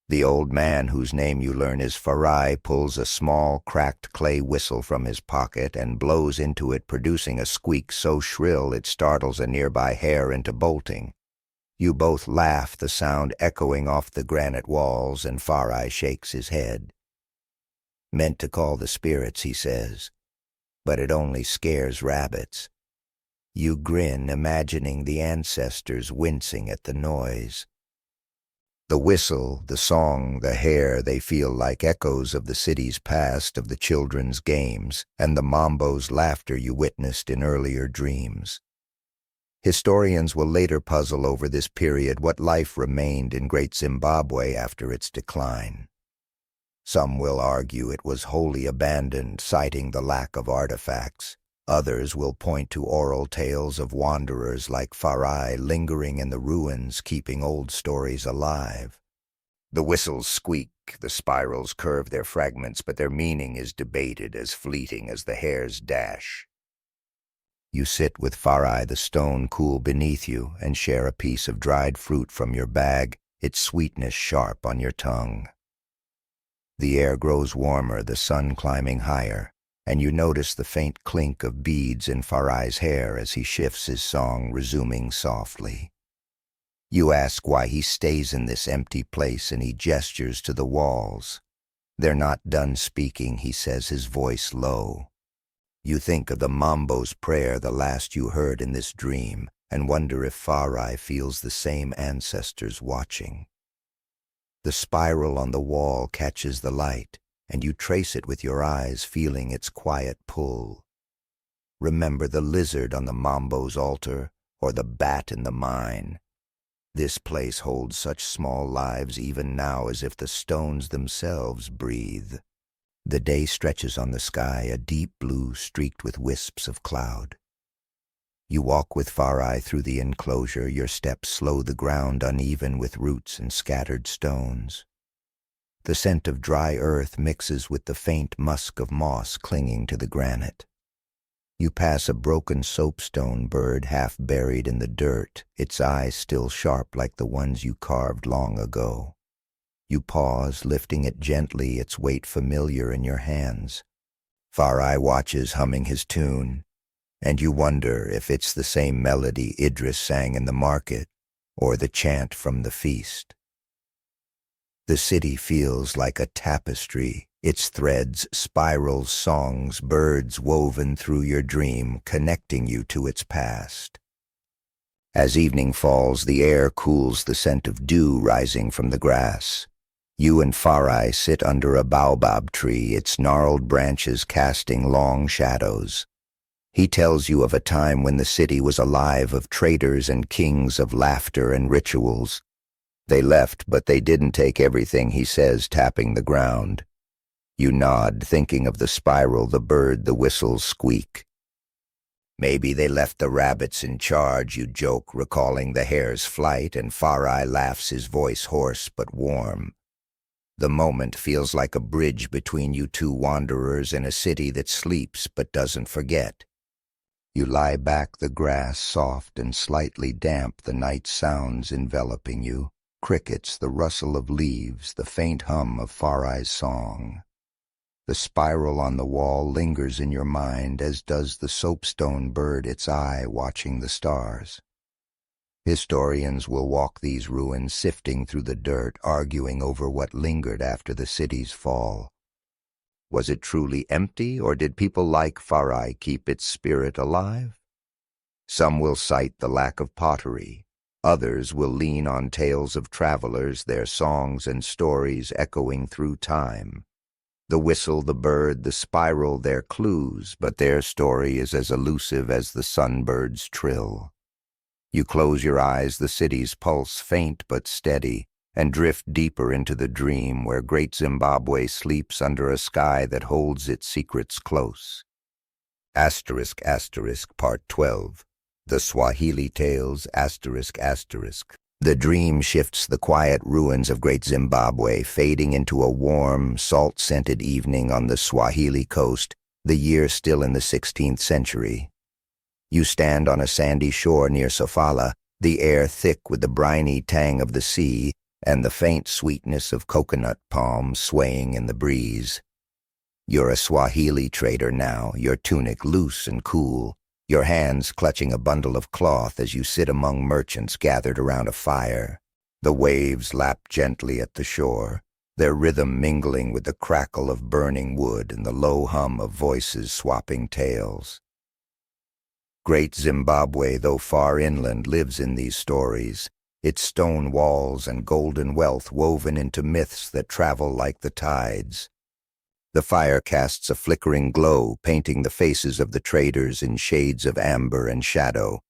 The old man, whose name you learn is Farai, pulls a small, cracked clay whistle from his pocket and blows into it, producing a squeak so shrill it startles a nearby hare into bolting. You both laugh, the sound echoing off the granite walls, and Farai shakes his head. "Meant to call the spirits," he says, "but it only scares rabbits." You grin, imagining the ancestors wincing at the noise. The whistle, the song, the hare, they feel like echoes of the city's past, of the children's games, and the mambo's laughter you witnessed in earlier dreams. Historians will later puzzle over this period, what life remained in Great Zimbabwe after its decline. Some will argue it was wholly abandoned, citing the lack of artifacts. Others will point to oral tales of wanderers like Farai lingering in the ruins, keeping old stories alive. The whistles squeak, the spirals curve their fragments, but their meaning is debated, as fleeting as the hare's dash. You sit with Farai, the stone cool beneath you, and share a piece of dried fruit from your bag, its sweetness sharp on your tongue. The air grows warmer, the sun climbing higher, and you notice the faint clink of beads in Farai's hair as he shifts his song, resuming softly. You ask why he stays in this empty place, and he gestures to the walls. "They're not done speaking," he says, his voice low. You think of the mambo's prayer, the last you heard in this dream, and wonder if Farai feels the same ancestors watching. The spiral on the wall catches the light, and you trace it with your eyes, feeling its quiet pull. Remember the lizard on the mambo's altar, or the bat in the mine. This place holds such small lives even now, as if the stones themselves breathe. The day stretches on the sky, a deep blue streaked with wisps of cloud. You walk with Farai through the enclosure, your steps slow, the ground uneven with roots and scattered stones. The scent of dry earth mixes with the faint musk of moss clinging to the granite. You pass a broken soapstone bird half buried in the dirt, its eyes still sharp like the ones you carved long ago. You pause, lifting it gently, its weight familiar in your hands. Farai watches, humming his tune, and you wonder if it's the same melody Idris sang in the market, or the chant from the feast. The city feels like a tapestry, its threads, spirals, songs, birds woven through your dream, connecting you to its past. As evening falls, the air cools, the scent of dew rising from the grass. You and Farai sit under a baobab tree, its gnarled branches casting long shadows. He tells you of a time when the city was alive, of traders and kings, of laughter and rituals. They left, but they didn't take everything, he says, tapping the ground. You nod, thinking of the spiral, the bird, the whistles squeak. Maybe they left the rabbits in charge, you joke, recalling the hare's flight, and Farai laughs, his voice hoarse but warm. The moment feels like a bridge between you two wanderers in a city that sleeps but doesn't forget. You lie back, the grass soft and slightly damp, the night sounds enveloping you. Crickets, the rustle of leaves, the faint hum of Farai's song. The spiral on the wall lingers in your mind, as does the soapstone bird, its eye watching the stars. Historians will walk these ruins, sifting through the dirt, arguing over what lingered after the city's fall. Was it truly empty, or did people like Farai keep its spirit alive? Some will cite the lack of pottery. Others will lean on tales of travelers, their songs and stories echoing through time. The whistle, the bird, the spiral, their clues, but their story is as elusive as the sunbird's trill. You close your eyes, the city's pulse faint but steady, and drift deeper into the dream where Great Zimbabwe sleeps under a sky that holds its secrets close. Part 12. The Swahili Tales, The dream shifts the quiet ruins of Great Zimbabwe, fading into a warm, salt-scented evening on the Swahili coast, the year still in the 16th century. You stand on a sandy shore near Sofala, the air thick with the briny tang of the sea and the faint sweetness of coconut palms swaying in the breeze. You're a Swahili trader now, your tunic loose and cool, your hands clutching a bundle of cloth as you sit among merchants gathered around a fire. The waves lap gently at the shore, their rhythm mingling with the crackle of burning wood and the low hum of voices swapping tales. Great Zimbabwe, though far inland, lives in these stories, its stone walls and golden wealth woven into myths that travel like the tides. The fire casts a flickering glow, painting the faces of the traders in shades of amber and shadow.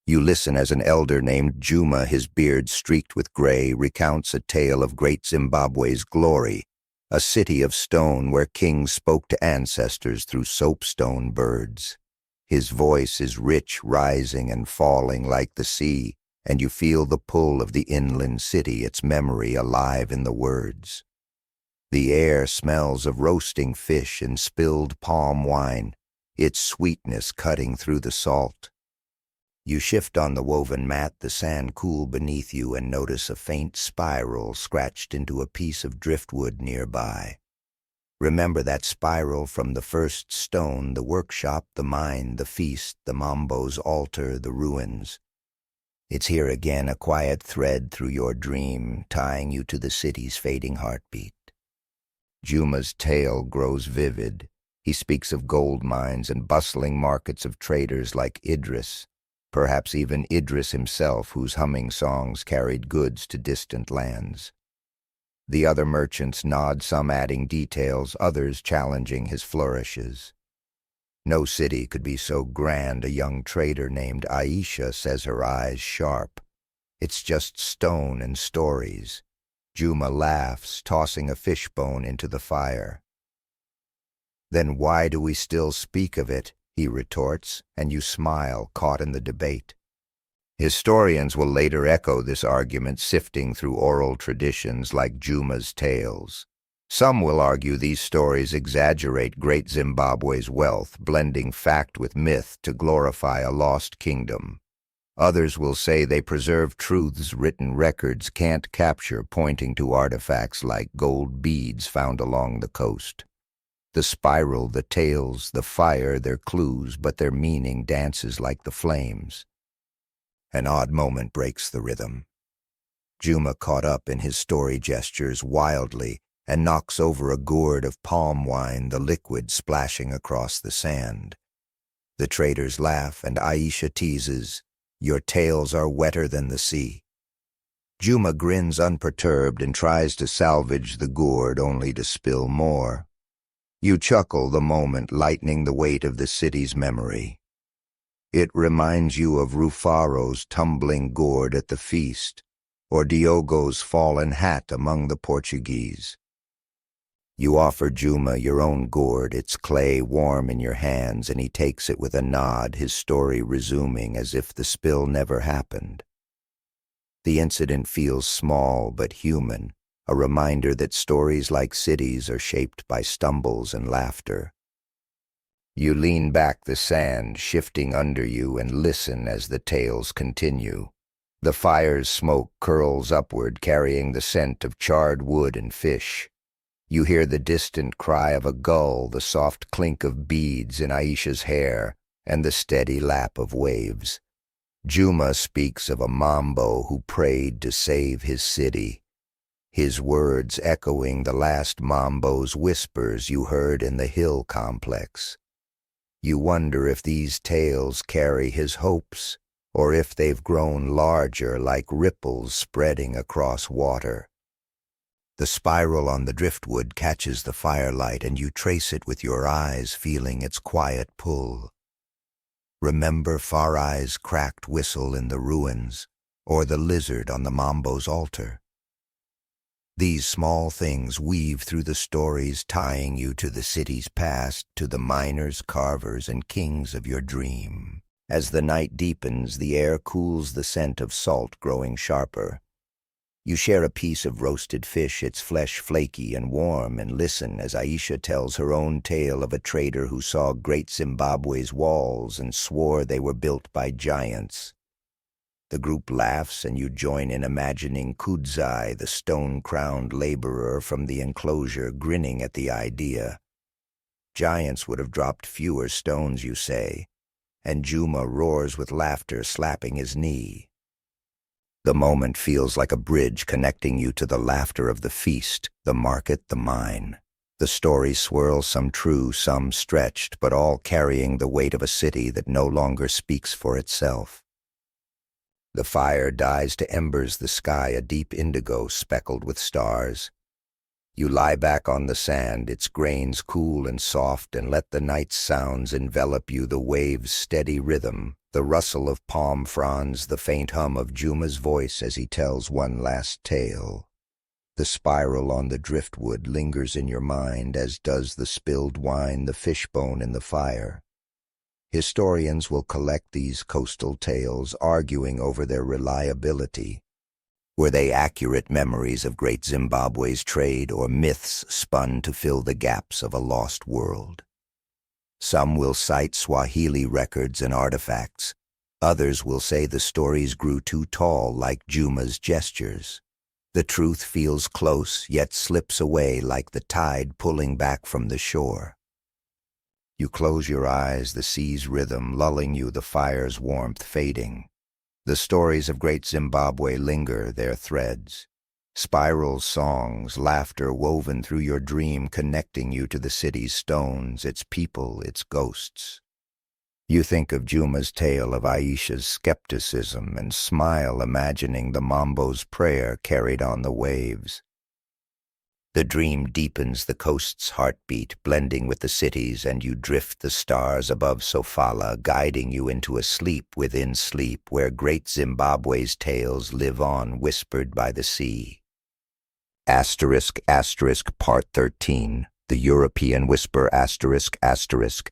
You listen as an elder named Juma, his beard streaked with gray, recounts a tale of Great Zimbabwe's glory, a city of stone where kings spoke to ancestors through soapstone birds. His voice is rich, rising and falling like the sea, and you feel the pull of the inland city, its memory alive in the words. The air smells of roasting fish and spilled palm wine, its sweetness cutting through the salt. You shift on the woven mat, the sand cool beneath you, and notice a faint spiral scratched into a piece of driftwood nearby. Remember that spiral from the first stone, the workshop, the mine, the feast, the mambo's altar, the ruins. It's here again, a quiet thread through your dream, tying you to the city's fading heartbeat. Juma's tale grows vivid. He speaks of gold mines and bustling markets of traders like Idris, perhaps even Idris himself, whose humming songs carried goods to distant lands. The other merchants nod, some adding details, others challenging his flourishes. No city could be so grand, a young trader named Aisha says, her eyes sharp. It's just stone and stories. Juma laughs, tossing a fishbone into the fire. Then why do we still speak of it, he retorts, and you smile, caught in the debate. Historians will later echo this argument, sifting through oral traditions like Juma's tales. Some will argue these stories exaggerate Great Zimbabwe's wealth, blending fact with myth to glorify a lost kingdom. Others will say they preserve truths written records can't capture, pointing to artifacts like gold beads found along the coast. The spiral, the tales, the fire, their clues, but their meaning dances like the flames. An odd moment breaks the rhythm. Juma, caught up in his story, gestures wildly and knocks over a gourd of palm wine, the liquid splashing across the sand. The traders laugh, and Aisha teases, "Your tales are wetter than the sea." Juma grins unperturbed and tries to salvage the gourd, only to spill more. You chuckle, the moment lightening the weight of the city's memory. It reminds you of Rufaro's tumbling gourd at the feast, or Diogo's fallen hat among the Portuguese. You offer Juma your own gourd, its clay warm in your hands, and he takes it with a nod, his story resuming as if the spill never happened. The incident feels small but human, a reminder that stories like cities are shaped by stumbles and laughter. You lean back, the sand shifting under you, and listen as the tales continue. The fire's smoke curls upward, carrying the scent of charred wood and fish. You hear the distant cry of a gull, the soft clink of beads in Aisha's hair, and the steady lap of waves. Juma speaks of a mambo who prayed to save his city, his words echoing the last mambo's whispers you heard in the hill complex. You wonder if these tales carry his hopes, or if they've grown larger like ripples spreading across water. The spiral on the driftwood catches the firelight, and you trace it with your eyes, feeling its quiet pull. Remember Farai's cracked whistle in the ruins, or the lizard on the mambo's altar. These small things weave through the stories, tying you to the city's past, to the miners, carvers, and kings of your dream. As the night deepens, the air cools, the scent of salt growing sharper. You share a piece of roasted fish, its flesh flaky and warm, and listen as Aisha tells her own tale of a trader who saw Great Zimbabwe's walls and swore they were built by giants. The group laughs, and you join in imagining Kudzai, the stone-crowned laborer from the enclosure, grinning at the idea. Giants would have dropped fewer stones, you say, and Juma roars with laughter, slapping his knee. The moment feels like a bridge connecting you to the laughter of the feast, the market, the mine. The stories swirl, some true, some stretched, but all carrying the weight of a city that no longer speaks for itself. The fire dies to embers, the sky a deep indigo speckled with stars. You lie back on the sand, its grains cool and soft, and let the night's sounds envelop you, the waves' steady rhythm, the rustle of palm fronds, the faint hum of Juma's voice as he tells one last tale. The spiral on the driftwood lingers in your mind, as does the spilled wine, the fishbone in the fire. Historians will collect these coastal tales, arguing over their reliability. Were they accurate memories of Great Zimbabwe's trade, or myths spun to fill the gaps of a lost world? Some will cite Swahili records and artifacts. Others will say the stories grew too tall, like Juma's gestures. The truth feels close, yet slips away like the tide pulling back from the shore. You close your eyes, the sea's rhythm lulling you, the fire's warmth fading. The stories of Great Zimbabwe linger, their threads. Spiral songs, laughter woven through your dream, connecting you to the city's stones, its people, its ghosts. You think of Juma's tale of Aisha's skepticism and smile, imagining the Mambo's prayer carried on the waves. The dream deepens, the coast's heartbeat, blending with the city's, and you drift the stars above Sofala, guiding you into a sleep within sleep, where Great Zimbabwe's tales live on, whispered by the sea. Asterisk, asterisk, Part 13, The European Whisper, asterisk, asterisk.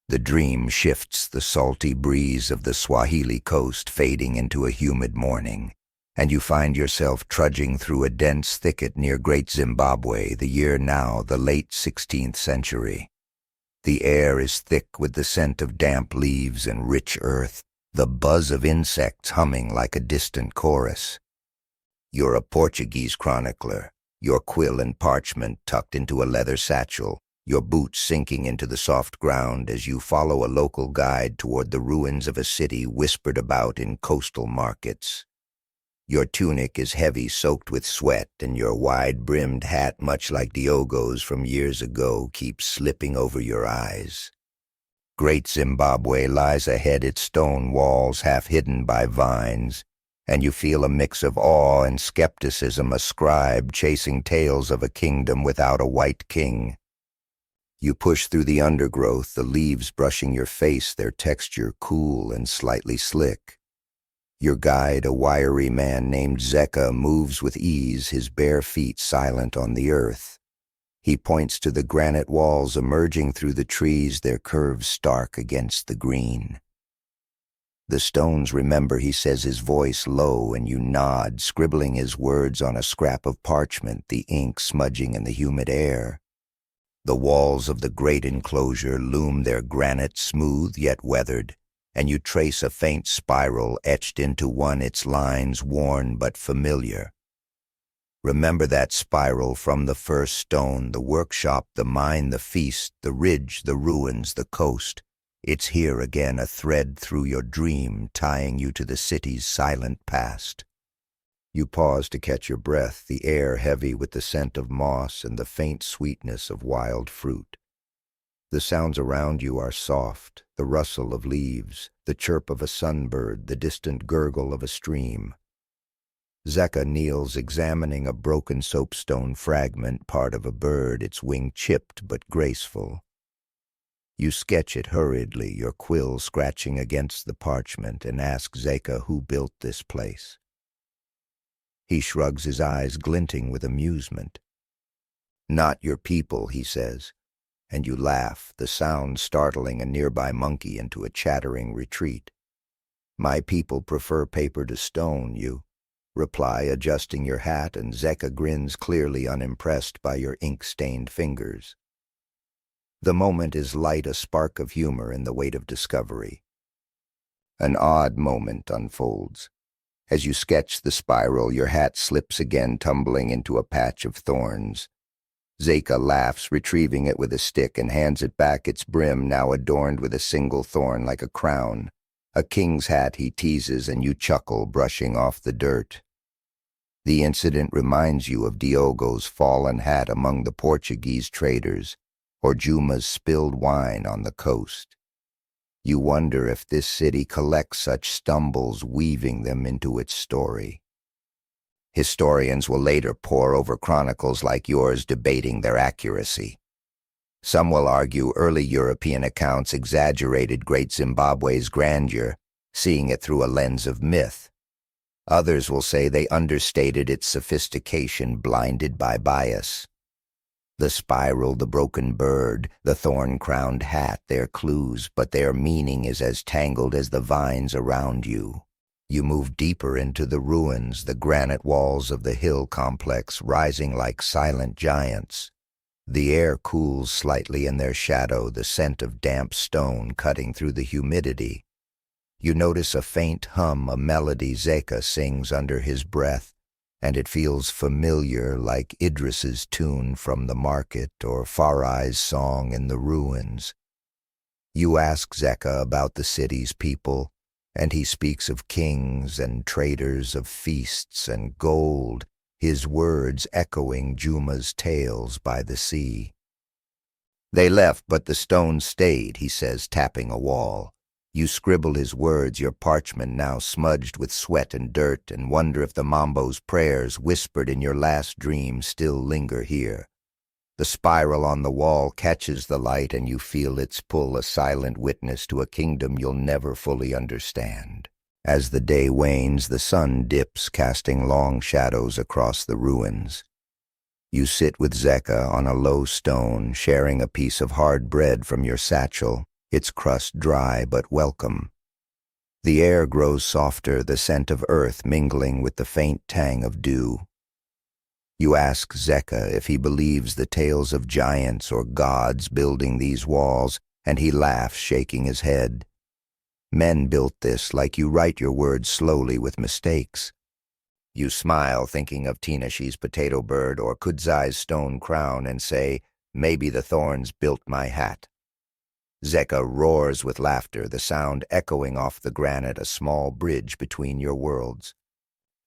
The dream shifts, the salty breeze of the Swahili coast fading into a humid morning, and you find yourself trudging through a dense thicket near Great Zimbabwe, the year now the late 16th century. The air is thick with the scent of damp leaves and rich earth, the buzz of insects humming like a distant chorus. You're a Portuguese chronicler, your quill and parchment tucked into a leather satchel, your boots sinking into the soft ground as you follow a local guide toward the ruins of a city whispered about in coastal markets. Your tunic is heavy, soaked with sweat, and your wide-brimmed hat, much like Diogo's from years ago, keeps slipping over your eyes. Great Zimbabwe lies ahead, its stone walls half hidden by vines, and you feel a mix of awe and skepticism, a scribe chasing tales of a kingdom without a white king. You push through the undergrowth, the leaves brushing your face, their texture cool and slightly slick. Your guide, a wiry man named Zeka, moves with ease, his bare feet silent on the earth. He points to the granite walls emerging through the trees, their curves stark against the green. The stones remember, he says, his voice low, and you nod, scribbling his words on a scrap of parchment, the ink smudging in the humid air. The walls of the great enclosure loom, their granite smooth yet weathered, and you trace a faint spiral etched into one, its lines worn but familiar. Remember that spiral from the first stone, the workshop, the mine, the feast, the ridge, the ruins, the coast. It's here again, a thread through your dream, tying you to the city's silent past. You pause to catch your breath, the air heavy with the scent of moss and the faint sweetness of wild fruit. The sounds around you are soft, the rustle of leaves, the chirp of a sunbird, the distant gurgle of a stream. Zeka kneels examining a broken soapstone fragment, part of a bird, its wing chipped but graceful. You sketch it hurriedly, your quill scratching against the parchment, and ask Zeka who built this place. He shrugs his eyes, glinting with amusement. "Not your people," he says, and you laugh, the sound startling a nearby monkey into a chattering retreat. "My people prefer paper to stone," you reply, adjusting your hat, and Zeka grins, clearly unimpressed by your ink-stained fingers. The moment is light, a spark of humor in the weight of discovery. An odd moment unfolds. As you sketch the spiral, your hat slips again, tumbling into a patch of thorns. Zeka laughs, retrieving it with a stick, and hands it back, its brim now adorned with a single thorn like a crown. A king's hat, he teases, and you chuckle, brushing off the dirt. The incident reminds you of Diogo's fallen hat among the Portuguese traders, or Juma's spilled wine on the coast. You wonder if this city collects such stumbles, weaving them into its story. Historians will later pore over chronicles like yours, debating their accuracy. Some will argue early European accounts exaggerated Great Zimbabwe's grandeur, seeing it through a lens of myth. Others will say they understated its sophistication, blinded by bias. The spiral, the broken bird, the thorn-crowned hat, they're clues, but their meaning is as tangled as the vines around you. You move deeper into the ruins, the granite walls of the hill complex rising like silent giants. The air cools slightly in their shadow, the scent of damp stone cutting through the humidity. You notice a faint hum, a melody Zeka sings under his breath, and it feels familiar, like Idris's tune from the market or Farai's song in the ruins. You ask Zeka about the city's people, and he speaks of kings and traders, of feasts and gold, his words echoing Juma's tales by the sea. "They left, but the stone stayed," he says, tapping a wall. You scribble his words, your parchment now smudged with sweat and dirt, and wonder if the Mambo's prayers, whispered in your last dream, still linger here. The spiral on the wall catches the light, and you feel its pull, a silent witness to a kingdom you'll never fully understand. As the day wanes, the sun dips, casting long shadows across the ruins. You sit with Zeka on a low stone, sharing a piece of hard bread from your satchel, its crust dry but welcome. The air grows softer, the scent of earth mingling with the faint tang of dew. You ask Zeka if he believes the tales of giants or gods building these walls, and he laughs, shaking his head. Men built this, like you write your words slowly with mistakes. You smile, thinking of Tinashe's potato bird or Kudzai's stone crown, and say, "Maybe the thorns built my hat." Zeka roars with laughter, the sound echoing off the granite, a small bridge between your worlds.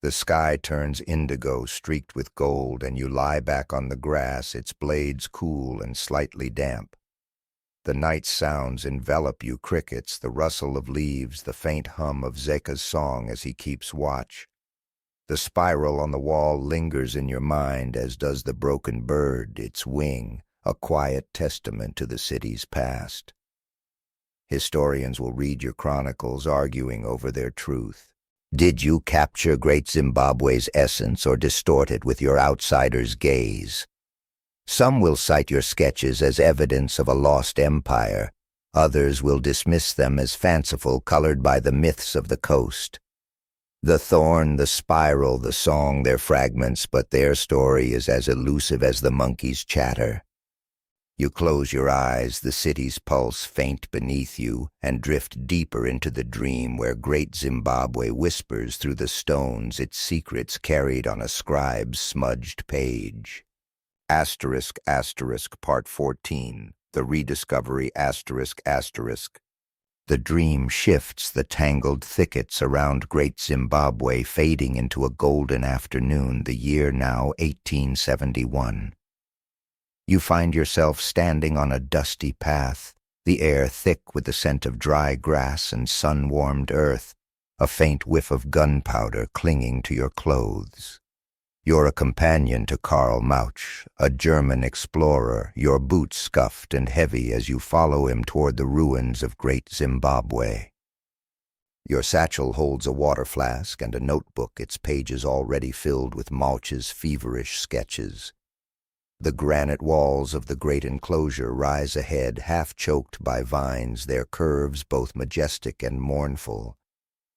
The sky turns indigo, streaked with gold, and you lie back on the grass, its blades cool and slightly damp. The night sounds envelop you, crickets, the rustle of leaves, the faint hum of Zeka's song as he keeps watch. The spiral on the wall lingers in your mind, as does the broken bird, its wing, a quiet testament to the city's past. Historians will read your chronicles, arguing over their truth. Did you capture Great Zimbabwe's essence or distort it with your outsider's gaze? Some will cite your sketches as evidence of a lost empire. Others will dismiss them as fanciful, colored by the myths of the coast. The thorn, the spiral, the song, they're fragments, but their story is as elusive as the monkey's chatter. You close your eyes, the city's pulse faint beneath you, and drift deeper into the dream where Great Zimbabwe whispers through the stones, its secrets carried on a scribe's smudged page. ***, Part 14, The Rediscovery ***. The dream shifts, the tangled thickets around Great Zimbabwe fading into a golden afternoon, the year now 1871. You find yourself standing on a dusty path, the air thick with the scent of dry grass and sun-warmed earth, a faint whiff of gunpowder clinging to your clothes. You're a companion to Karl Mauch, a German explorer, your boots scuffed and heavy as you follow him toward the ruins of Great Zimbabwe. Your satchel holds a water flask and a notebook, its pages already filled with Malch's feverish sketches. The granite walls of the great enclosure rise ahead, half-choked by vines, their curves both majestic and mournful.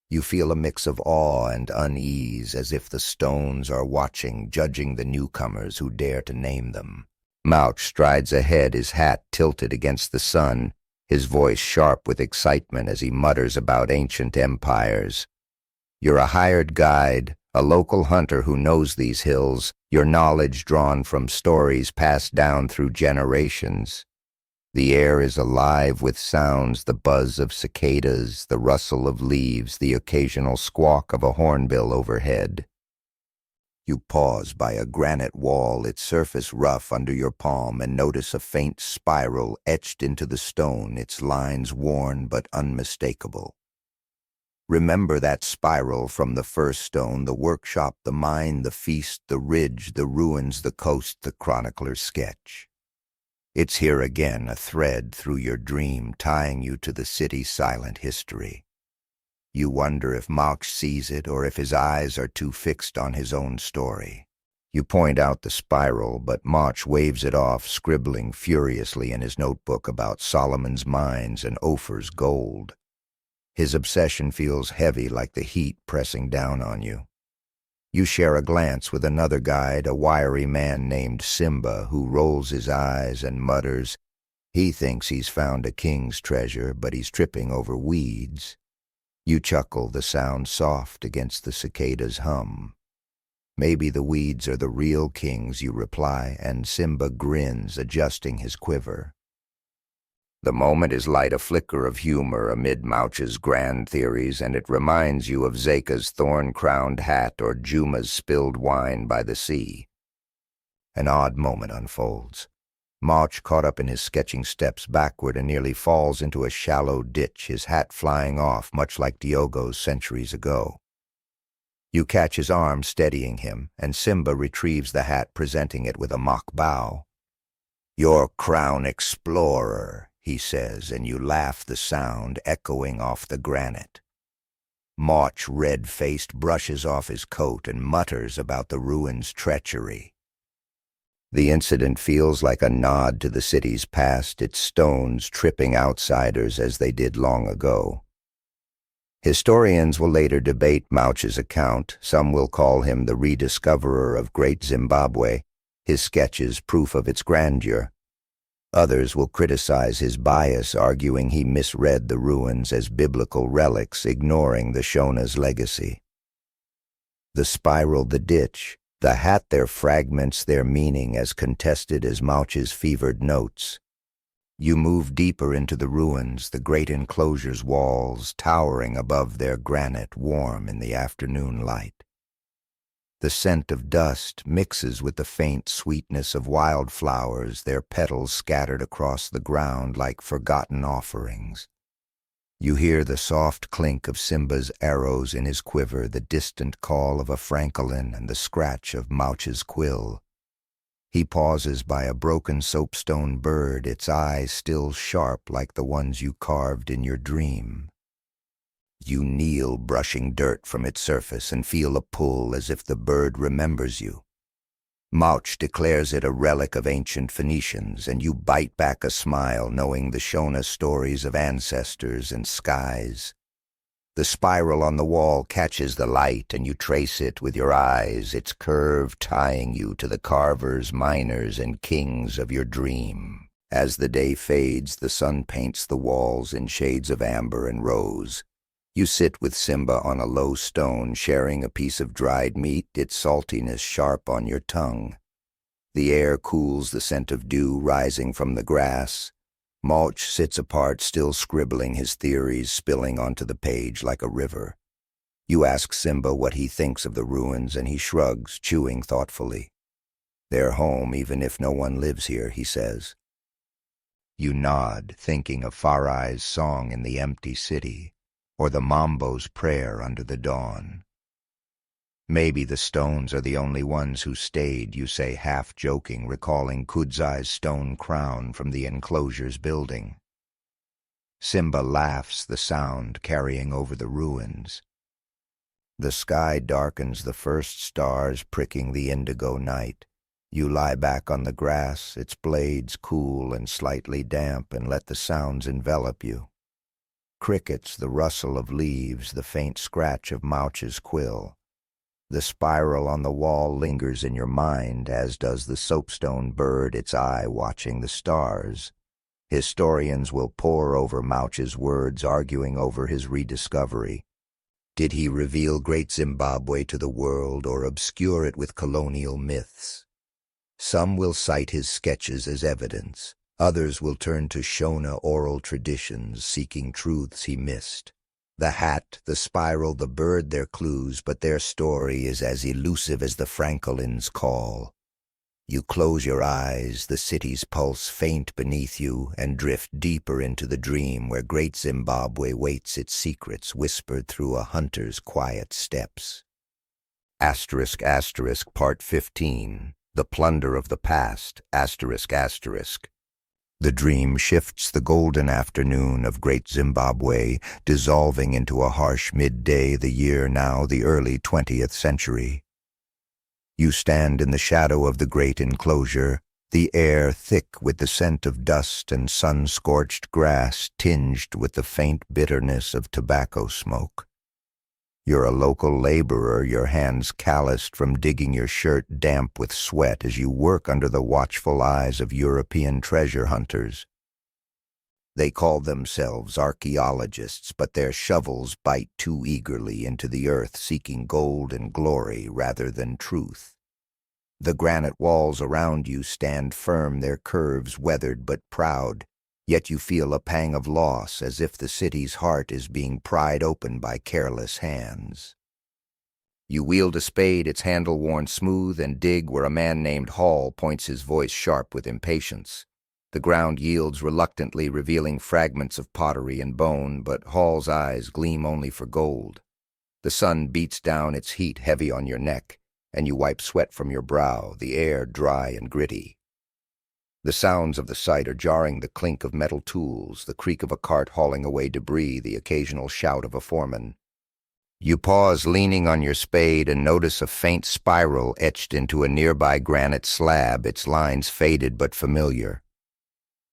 You feel a mix of awe and unease, as if the stones are watching, judging the newcomers who dare to name them. Malch strides ahead, his hat tilted against the sun, his voice sharp with excitement as he mutters about ancient empires. You're a hired guide, a local hunter who knows these hills, your knowledge drawn from stories passed down through generations. The air is alive with sounds, the buzz of cicadas, the rustle of leaves, the occasional squawk of a hornbill overhead. You pause by a granite wall, its surface rough under your palm, and notice a faint spiral etched into the stone, its lines worn but unmistakable. Remember that spiral from the first stone, the workshop, the mine, the feast, the ridge, the ruins, the coast, the chronicler's sketch. It's here again, a thread through your dream, tying you to the city's silent history. You wonder if Malch sees it or if his eyes are too fixed on his own story. You point out the spiral, but Malch waves it off, scribbling furiously in his notebook about Solomon's mines and Ophir's gold. His obsession feels heavy, like the heat pressing down on you. You share a glance with another guide, a wiry man named Simba, who rolls his eyes and mutters. He thinks he's found a king's treasure, but he's tripping over weeds. You chuckle, the sound soft against the cicada's hum. Maybe the weeds are the real kings, you reply, and Simba grins, adjusting his quiver. The moment is light a flicker of humor amid Malch's grand theories, and it reminds you of Zeka's thorn-crowned hat or Juma's spilled wine by the sea. An odd moment unfolds. Malch, caught up in his sketching, steps backward and nearly falls into a shallow ditch, his hat flying off, much like Diogo's centuries ago. You catch his arm, steadying him, and Simba retrieves the hat, presenting it with a mock bow. "Your crown explorer," he says, and you laugh, the sound echoing off the granite. Malch, red-faced, brushes off his coat and mutters about the ruins' treachery. The incident feels like a nod to the city's past, its stones tripping outsiders as they did long ago. Historians will later debate Malch's account. Some will call him the rediscoverer of Great Zimbabwe, his sketches proof of its grandeur. Others will criticize his bias, arguing he misread the ruins as biblical relics, ignoring the Shona's legacy. The spiral, the ditch, the hat, their fragments, their meaning as contested as Malch's fevered notes. You move deeper into the ruins, the great enclosure's walls towering above their granite, warm in the afternoon light. The scent of dust mixes with the faint sweetness of wildflowers, their petals scattered across the ground like forgotten offerings. You hear the soft clink of Simba's arrows in his quiver, the distant call of a francolin, and the scratch of Malch's quill. He pauses by a broken soapstone bird, its eyes still sharp like the ones you carved in your dream. You kneel, brushing dirt from its surface, and feel a pull as if the bird remembers you. Malch declares it a relic of ancient Phoenicians, and you bite back a smile, knowing the Shona stories of ancestors and skies. The spiral on the wall catches the light, and you trace it with your eyes, its curve tying you to the carvers, miners, and kings of your dream. As the day fades, the sun paints the walls in shades of amber and rose. You sit with Simba on a low stone, sharing a piece of dried meat, its saltiness sharp on your tongue. The air cools, the scent of dew rising from the grass. Malch sits apart, still scribbling his theories, spilling onto the page like a river. You ask Simba what he thinks of the ruins, and he shrugs, chewing thoughtfully. "They're home, even if no one lives here," he says. You nod, thinking of Farai's song in the empty city, or the Mambo's prayer under the dawn. "Maybe the stones are the only ones who stayed," you say, half-joking, recalling Kudzai's stone crown from the enclosure's building. Simba laughs, the sound carrying over the ruins. The sky darkens, the first stars pricking the indigo night. You lie back on the grass, its blades cool and slightly damp, and let the sounds envelop you. Crickets, the rustle of leaves, the faint scratch of Mouch's quill. The spiral on the wall lingers in your mind, as does the soapstone bird, its eye watching the stars. Historians will pore over Mouch's words, arguing over his rediscovery. Did he reveal Great Zimbabwe to the world or obscure it with colonial myths? Some will cite his sketches as evidence. Others will turn to Shona oral traditions, seeking truths he missed. The hat, the spiral, the bird, their clues, but their story is as elusive as the Francolin's call. You close your eyes, the city's pulse faint beneath you, and drift deeper into the dream where Great Zimbabwe waits its secrets whispered through a hunter's quiet steps. Asterisk, asterisk, Part 15. The Plunder of the Past, asterisk, asterisk. The dream shifts the golden afternoon of Great Zimbabwe, dissolving into a harsh midday, the year now the early 20th century. You stand in the shadow of the great enclosure, the air thick with the scent of dust and sun-scorched grass tinged with the faint bitterness of tobacco smoke. You're a local laborer, your hands calloused from digging your shirt damp with sweat as you work under the watchful eyes of European treasure hunters. They call themselves archaeologists, but their shovels bite too eagerly into the earth, seeking gold and glory rather than truth. The granite walls around you stand firm, their curves weathered but proud, yet you feel a pang of loss, as if the city's heart is being pried open by careless hands. You wield a spade, its handle worn smooth, and dig where a man named Hall points his voice sharp with impatience. The ground yields reluctantly, revealing fragments of pottery and bone, but Hall's eyes gleam only for gold. The sun beats down, its heat heavy on your neck, and you wipe sweat from your brow, the air dry and gritty. The sounds of the site are jarring, the clink of metal tools, the creak of a cart hauling away debris, the occasional shout of a foreman. You pause, leaning on your spade, and notice a faint spiral etched into a nearby granite slab, its lines faded but familiar.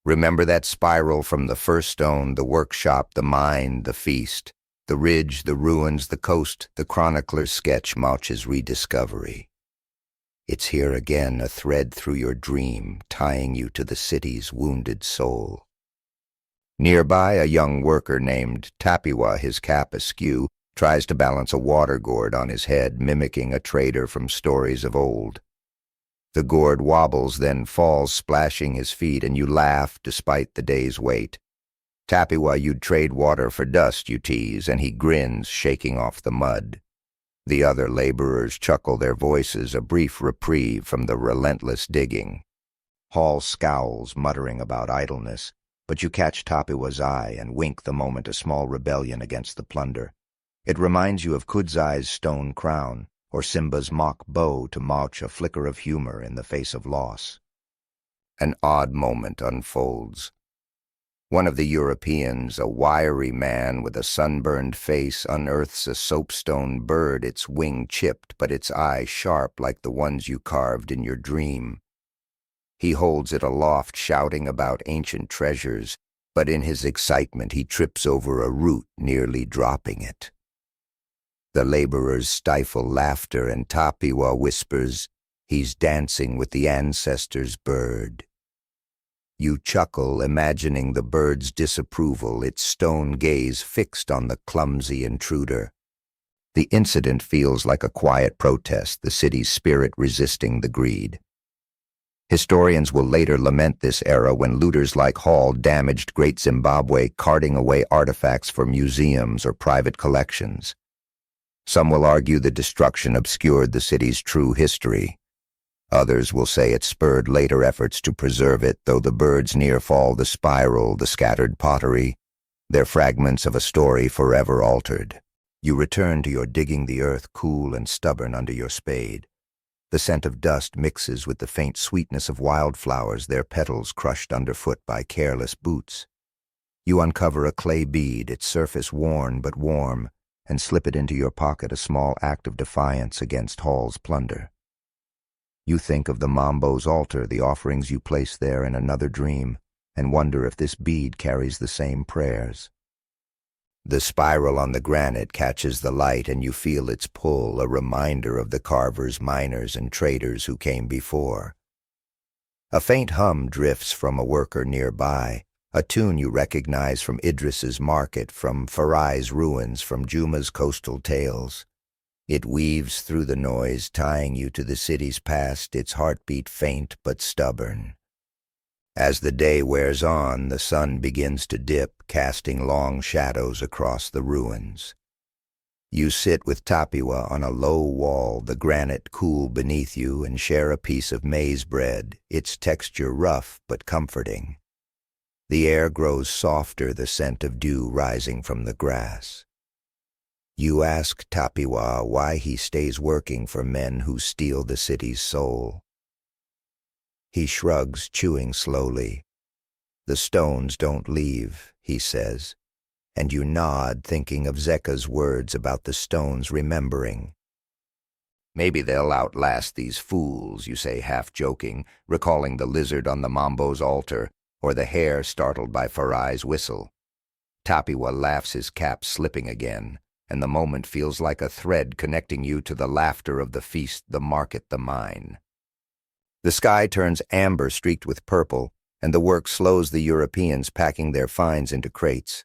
Remember that spiral from the first stone, the workshop, the mine, the feast, the ridge, the ruins, the coast, the chronicler's sketch, Mouch's rediscovery. It's here again, a thread through your dream, tying you to the city's wounded soul. Nearby, a young worker named Tapiwa, his cap askew, tries to balance a water gourd on his head, mimicking a trader from stories of old. The gourd wobbles, then falls, splashing his feet, and you laugh despite the day's weight. Tapiwa, you'd trade water for dust, you tease, and he grins, shaking off the mud. The other laborers chuckle, their voices a brief reprieve from the relentless digging. Hall scowls, muttering about idleness, but you catch Tapiwa's eye and wink the moment a small rebellion against the plunder. It reminds you of Kudzai's stone crown, or Simba's mock bow to Mouch, a flicker of humor in the face of loss. An odd moment unfolds. One of the Europeans, a wiry man with a sunburned face, unearths a soapstone bird, its wing chipped but its eye sharp like the ones you carved in your dream. He holds it aloft, shouting about ancient treasures, but in his excitement he trips over a root, nearly dropping it. The laborers stifle laughter, and Tapiwa whispers, "He's dancing with the ancestors' bird." You chuckle, imagining the bird's disapproval, its stone gaze fixed on the clumsy intruder. The incident feels like a quiet protest, the city's spirit resisting the greed. Historians will later lament this era when looters like Hall damaged Great Zimbabwe, carting away artifacts for museums or private collections. Some will argue the destruction obscured the city's true history. Others will say it spurred later efforts to preserve it, though the bird's near fall, the spiral, the scattered pottery, they're fragments of a story forever altered. You return to your digging, the earth cool and stubborn under your spade. The scent of dust mixes with the faint sweetness of wildflowers, their petals crushed underfoot by careless boots. You uncover a clay bead, its surface worn but warm, and slip it into your pocket, a small act of defiance against Hall's plunder. You think of the Mambo's altar, the offerings you place there in another dream, and wonder if this bead carries the same prayers. The spiral on the granite catches the light and you feel its pull, a reminder of the carvers, miners, and traders who came before. A faint hum drifts from a worker nearby, a tune you recognize from Idris's market, from Farai's ruins, from Juma's coastal tales. It weaves through the noise, tying you to the city's past, its heartbeat faint but stubborn. As the day wears on, the sun begins to dip, casting long shadows across the ruins. You sit with Tapiwa on a low wall, the granite cool beneath you, and share a piece of maize bread, its texture rough but comforting. The air grows softer, the scent of dew rising from the grass. You ask Tapiwa why he stays working for men who steal the city's soul. He shrugs, chewing slowly. "The stones don't leave," he says, and you nod, thinking of Zeka's words about the stones remembering. "Maybe they'll outlast these fools," you say, half joking, recalling the lizard on the Mambo's altar, or the hare startled by Farai's whistle. Tapiwa laughs, his cap slipping again, and the moment feels like a thread connecting you to the laughter of the feast, the market, the mine. The sky turns amber streaked with purple, and the work slows the Europeans packing their finds into crates.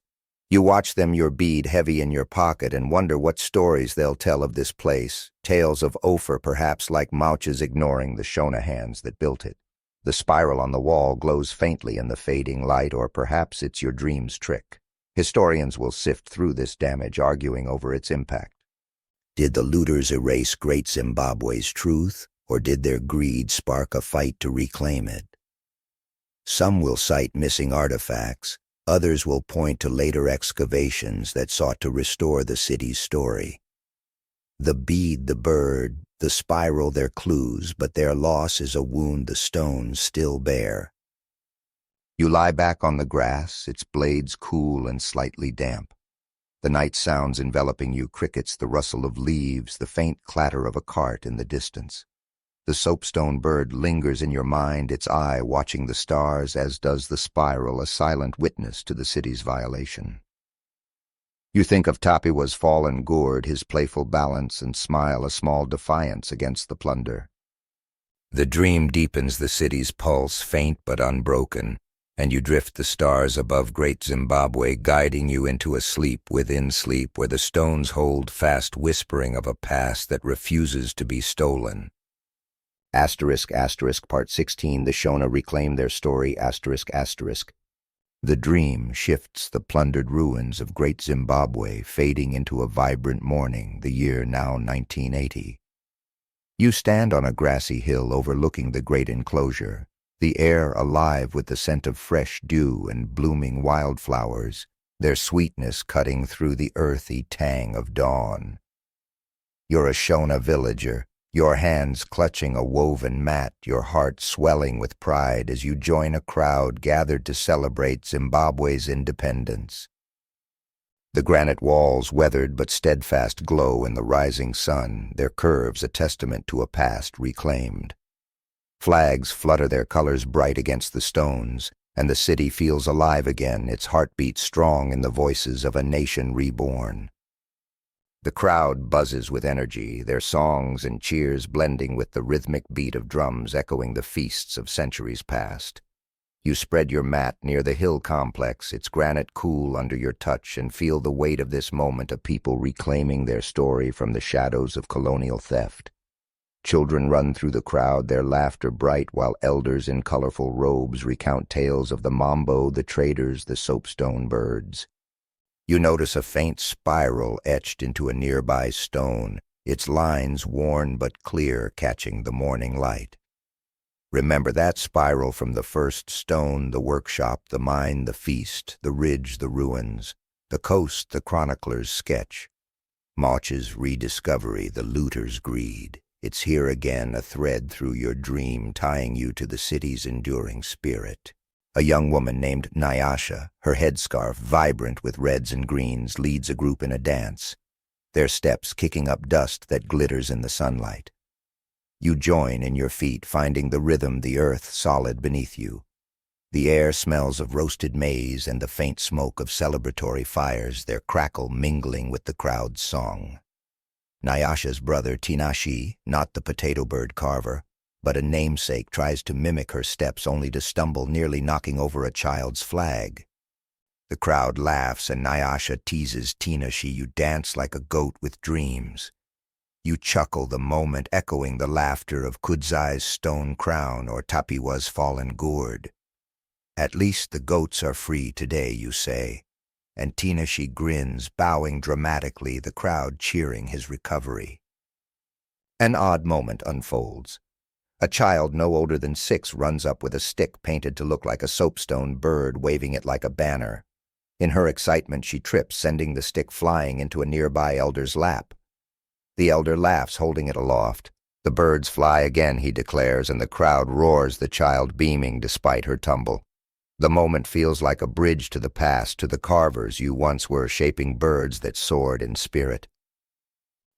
You watch them, your bead heavy in your pocket, and wonder what stories they'll tell of this place, tales of Ophir perhaps, like Mauch's ignoring the Shona hands that built it. The spiral on the wall glows faintly in the fading light, or perhaps it's your dream's trick. Historians will sift through this damage, arguing over its impact. Did the looters erase Great Zimbabwe's truth, or did their greed spark a fight to reclaim it? Some will cite missing artifacts, others will point to later excavations that sought to restore the city's story. The bead, the bird, the spiral, their clues, but their loss is a wound the stones still bear. You lie back on the grass, its blades cool and slightly damp. The night sounds enveloping you, crickets, the rustle of leaves, the faint clatter of a cart in the distance. The soapstone bird lingers in your mind, its eye watching the stars, as does the spiral, a silent witness to the city's violation. You think of Tapiwa's fallen gourd, his playful balance, and smile a small defiance against the plunder. The dream deepens the city's pulse, faint but unbroken, and you drift the stars above Great Zimbabwe, guiding you into a sleep within sleep where the stones hold fast, whispering of a past that refuses to be stolen. ***, Part 16, the Shona reclaim their story, ***. The dream shifts the plundered ruins of Great Zimbabwe, fading into a vibrant morning, the year now 1980. You stand on a grassy hill overlooking the great enclosure, the air alive with the scent of fresh dew and blooming wildflowers, their sweetness cutting through the earthy tang of dawn. You're a Shona villager, your hands clutching a woven mat, your heart swelling with pride as you join a crowd gathered to celebrate Zimbabwe's independence. The granite walls, weathered but steadfast, glow in the rising sun, their curves a testament to a past reclaimed. Flags flutter their colors bright against the stones, and the city feels alive again, its heartbeat strong in the voices of a nation reborn. The crowd buzzes with energy, their songs and cheers blending with the rhythmic beat of drums echoing the feasts of centuries past. You spread your mat near the hill complex, its granite cool under your touch, and feel the weight of this moment, a people reclaiming their story from the shadows of colonial theft. Children run through the crowd, their laughter bright, while elders in colorful robes recount tales of the Mambo, the traders, the soapstone birds. You notice a faint spiral etched into a nearby stone, its lines worn but clear, catching the morning light. Remember that spiral from the first stone, the workshop, the mine, the feast, the ridge, the ruins, the coast, the chronicler's sketch. Mauch's rediscovery, the looter's greed. It's here again, a thread through your dream, tying you to the city's enduring spirit. A young woman named Nyasha, her headscarf vibrant with reds and greens, leads a group in a dance, their steps kicking up dust that glitters in the sunlight. You join in your feet, finding the rhythm, the earth solid beneath you. The air smells of roasted maize and the faint smoke of celebratory fires, their crackle mingling with the crowd's song. Nyasha's brother Tinashi, not the potato bird carver, but a namesake, tries to mimic her steps only to stumble, nearly knocking over a child's flag. The crowd laughs and Nyasha teases Tinashi, "You dance like a goat with dreams." You chuckle, the moment echoing the laughter of Kudzai's stone crown or Tapiwa's fallen gourd. "At least the goats are free today," you say, and Tinashi grins, bowing dramatically, the crowd cheering his recovery. An odd moment unfolds. A child no older than 6 runs up with a stick painted to look like a soapstone bird, waving it like a banner. In her excitement, she trips, sending the stick flying into a nearby elder's lap. The elder laughs, holding it aloft. "The birds fly again," he declares, and the crowd roars, the child beaming despite her tumble. The moment feels like a bridge to the past, to the carvers you once were, shaping birds that soared in spirit.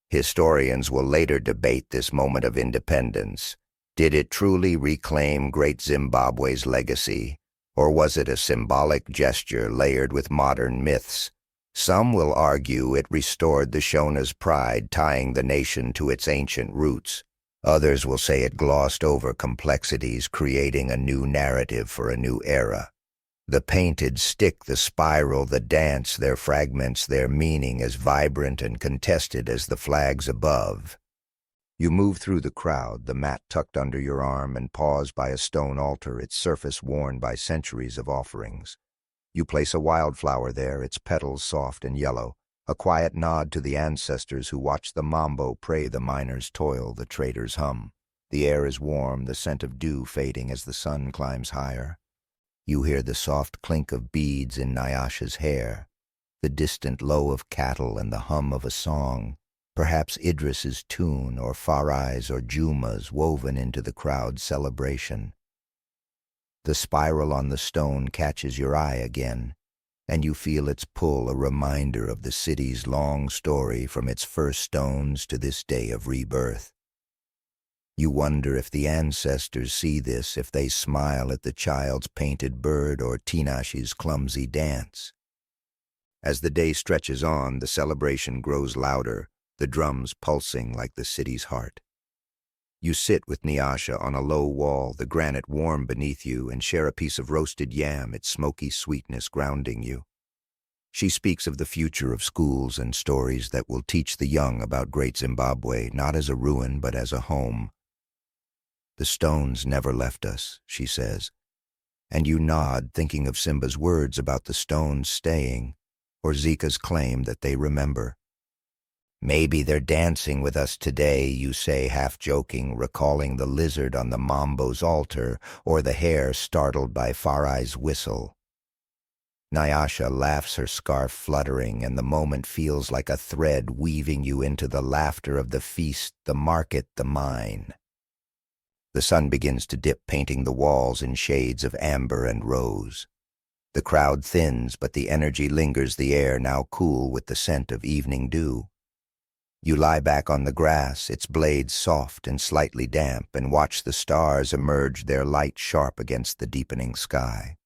Historians will later debate this moment of independence. Did it truly reclaim Great Zimbabwe's legacy, or was it a symbolic gesture layered with modern myths? Some will argue it restored the Shona's pride, tying the nation to its ancient roots. Others will say it glossed over complexities, creating a new narrative for a new era. The painted stick, the spiral, the dance, their fragments, their meaning as vibrant and contested as the flags above. You move through the crowd, the mat tucked under your arm, and pause by a stone altar, its surface worn by centuries of offerings. You place a wildflower there, its petals soft and yellow, a quiet nod to the ancestors who watch the mambo pray, the miners toil, the traders hum. The air is warm, the scent of dew fading as the sun climbs higher. You hear the soft clink of beads in Nyasha's hair, the distant low of cattle and the hum of a song, perhaps Idris's tune or Farai's or Juma's, woven into the crowd's celebration. The spiral on the stone catches your eye again, and you feel its pull, a reminder of the city's long story from its first stones to this day of rebirth. You wonder if the ancestors see this, if they smile at the child's painted bird or Tinashi's clumsy dance. As the day stretches on, the celebration grows louder, the drums pulsing like the city's heart. You sit with Nyasha on a low wall, the granite warm beneath you, and share a piece of roasted yam, its smoky sweetness grounding you. She speaks of the future of schools and stories that will teach the young about Great Zimbabwe, not as a ruin but as a home. "The stones never left us," she says, and you nod, thinking of Simba's words about the stones staying, or Zika's claim that they remember. "Maybe they're dancing with us today," you say, half joking, recalling the lizard on the mambo's altar or the hare startled by Farai's whistle. Nyasha laughs, her scarf fluttering, and the moment feels like a thread weaving you into the laughter of the feast, the market, the mine. The sun begins to dip, painting the walls in shades of amber and rose. The crowd thins, but the energy lingers, the air now cool with the scent of evening dew. You lie back on the grass, its blades soft and slightly damp, and watch the stars emerge, their light sharp against the deepening sky.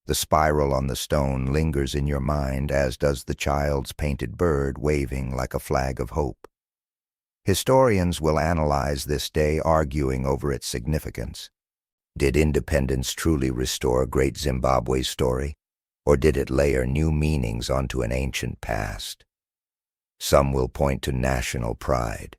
The spiral on the stone lingers in your mind, as does the child's painted bird waving like a flag of hope. Historians will analyze this day, arguing over its significance. Did independence truly restore Great Zimbabwe's story, or did it layer new meanings onto an ancient past? Some will point to national pride.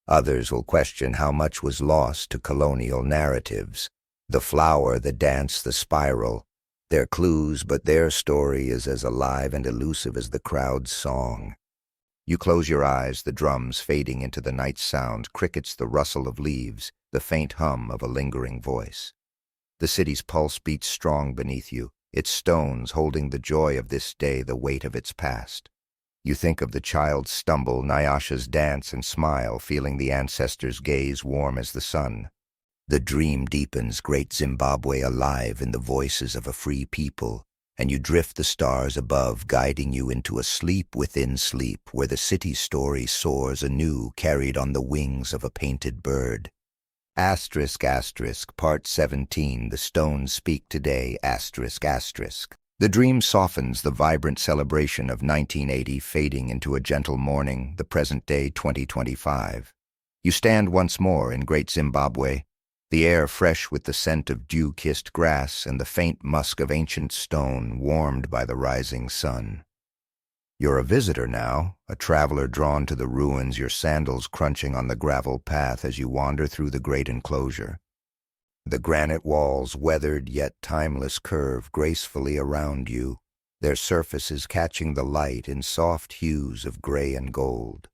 Others will question how much was lost to colonial narratives. The flower, the dance, the spiral, they're clues, but their story is as alive and elusive as the crowd's song. You close your eyes, the drums fading into the night sound, crickets, the rustle of leaves, the faint hum of a lingering voice. The city's pulse beats strong beneath you, its stones holding the joy of this day, the weight of its past. You think of the child's stumble, Nyasha's dance and smile, feeling the ancestors' gaze warm as the sun. The dream deepens, Great Zimbabwe alive in the voices of a free people, and you drift the stars above, guiding you into a sleep within sleep, where the city's story soars anew, carried on the wings of a painted bird. Asterisk, asterisk, Part 17, The Stones Speak Today, asterisk, asterisk. The dream softens, the vibrant celebration of 1980 fading into a gentle morning, the present day 2025. You stand once more in Great Zimbabwe, the air fresh with the scent of dew-kissed grass and the faint musk of ancient stone warmed by the rising sun. You're a visitor now, a traveler drawn to the ruins, your sandals crunching on the gravel path as you wander through the great enclosure. The granite walls, weathered yet timeless, curve gracefully around you, their surfaces catching the light in soft hues of gray and gold.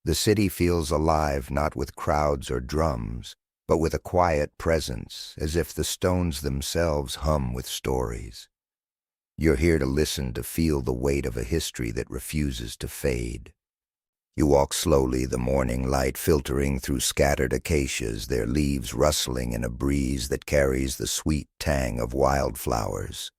The city feels alive not with crowds or drums, but with a quiet presence, as if the stones themselves hum with stories. You're here to listen, to feel the weight of a history that refuses to fade. You walk slowly, the morning light filtering through scattered acacias, their leaves rustling in a breeze that carries the sweet tang of wildflowers.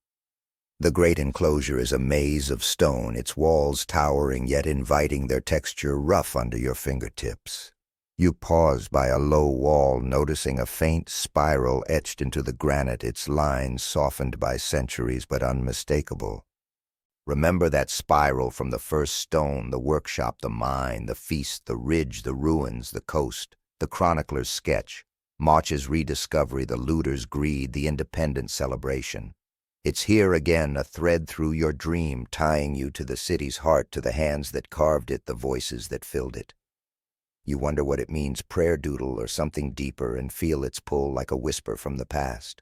The great enclosure is a maze of stone, its walls towering yet inviting, their texture rough under your fingertips. You pause by a low wall, noticing a faint spiral etched into the granite, its lines softened by centuries but unmistakable. Remember that spiral from the first stone, the workshop, the mine, the feast, the ridge, the ruins, the coast, the chronicler's sketch, March's rediscovery, the looter's greed, the independence celebration. It's here again, a thread through your dream, tying you to the city's heart, to the hands that carved it, the voices that filled it. You wonder what it means, prayer doodle or something deeper, and feel its pull like a whisper from the past.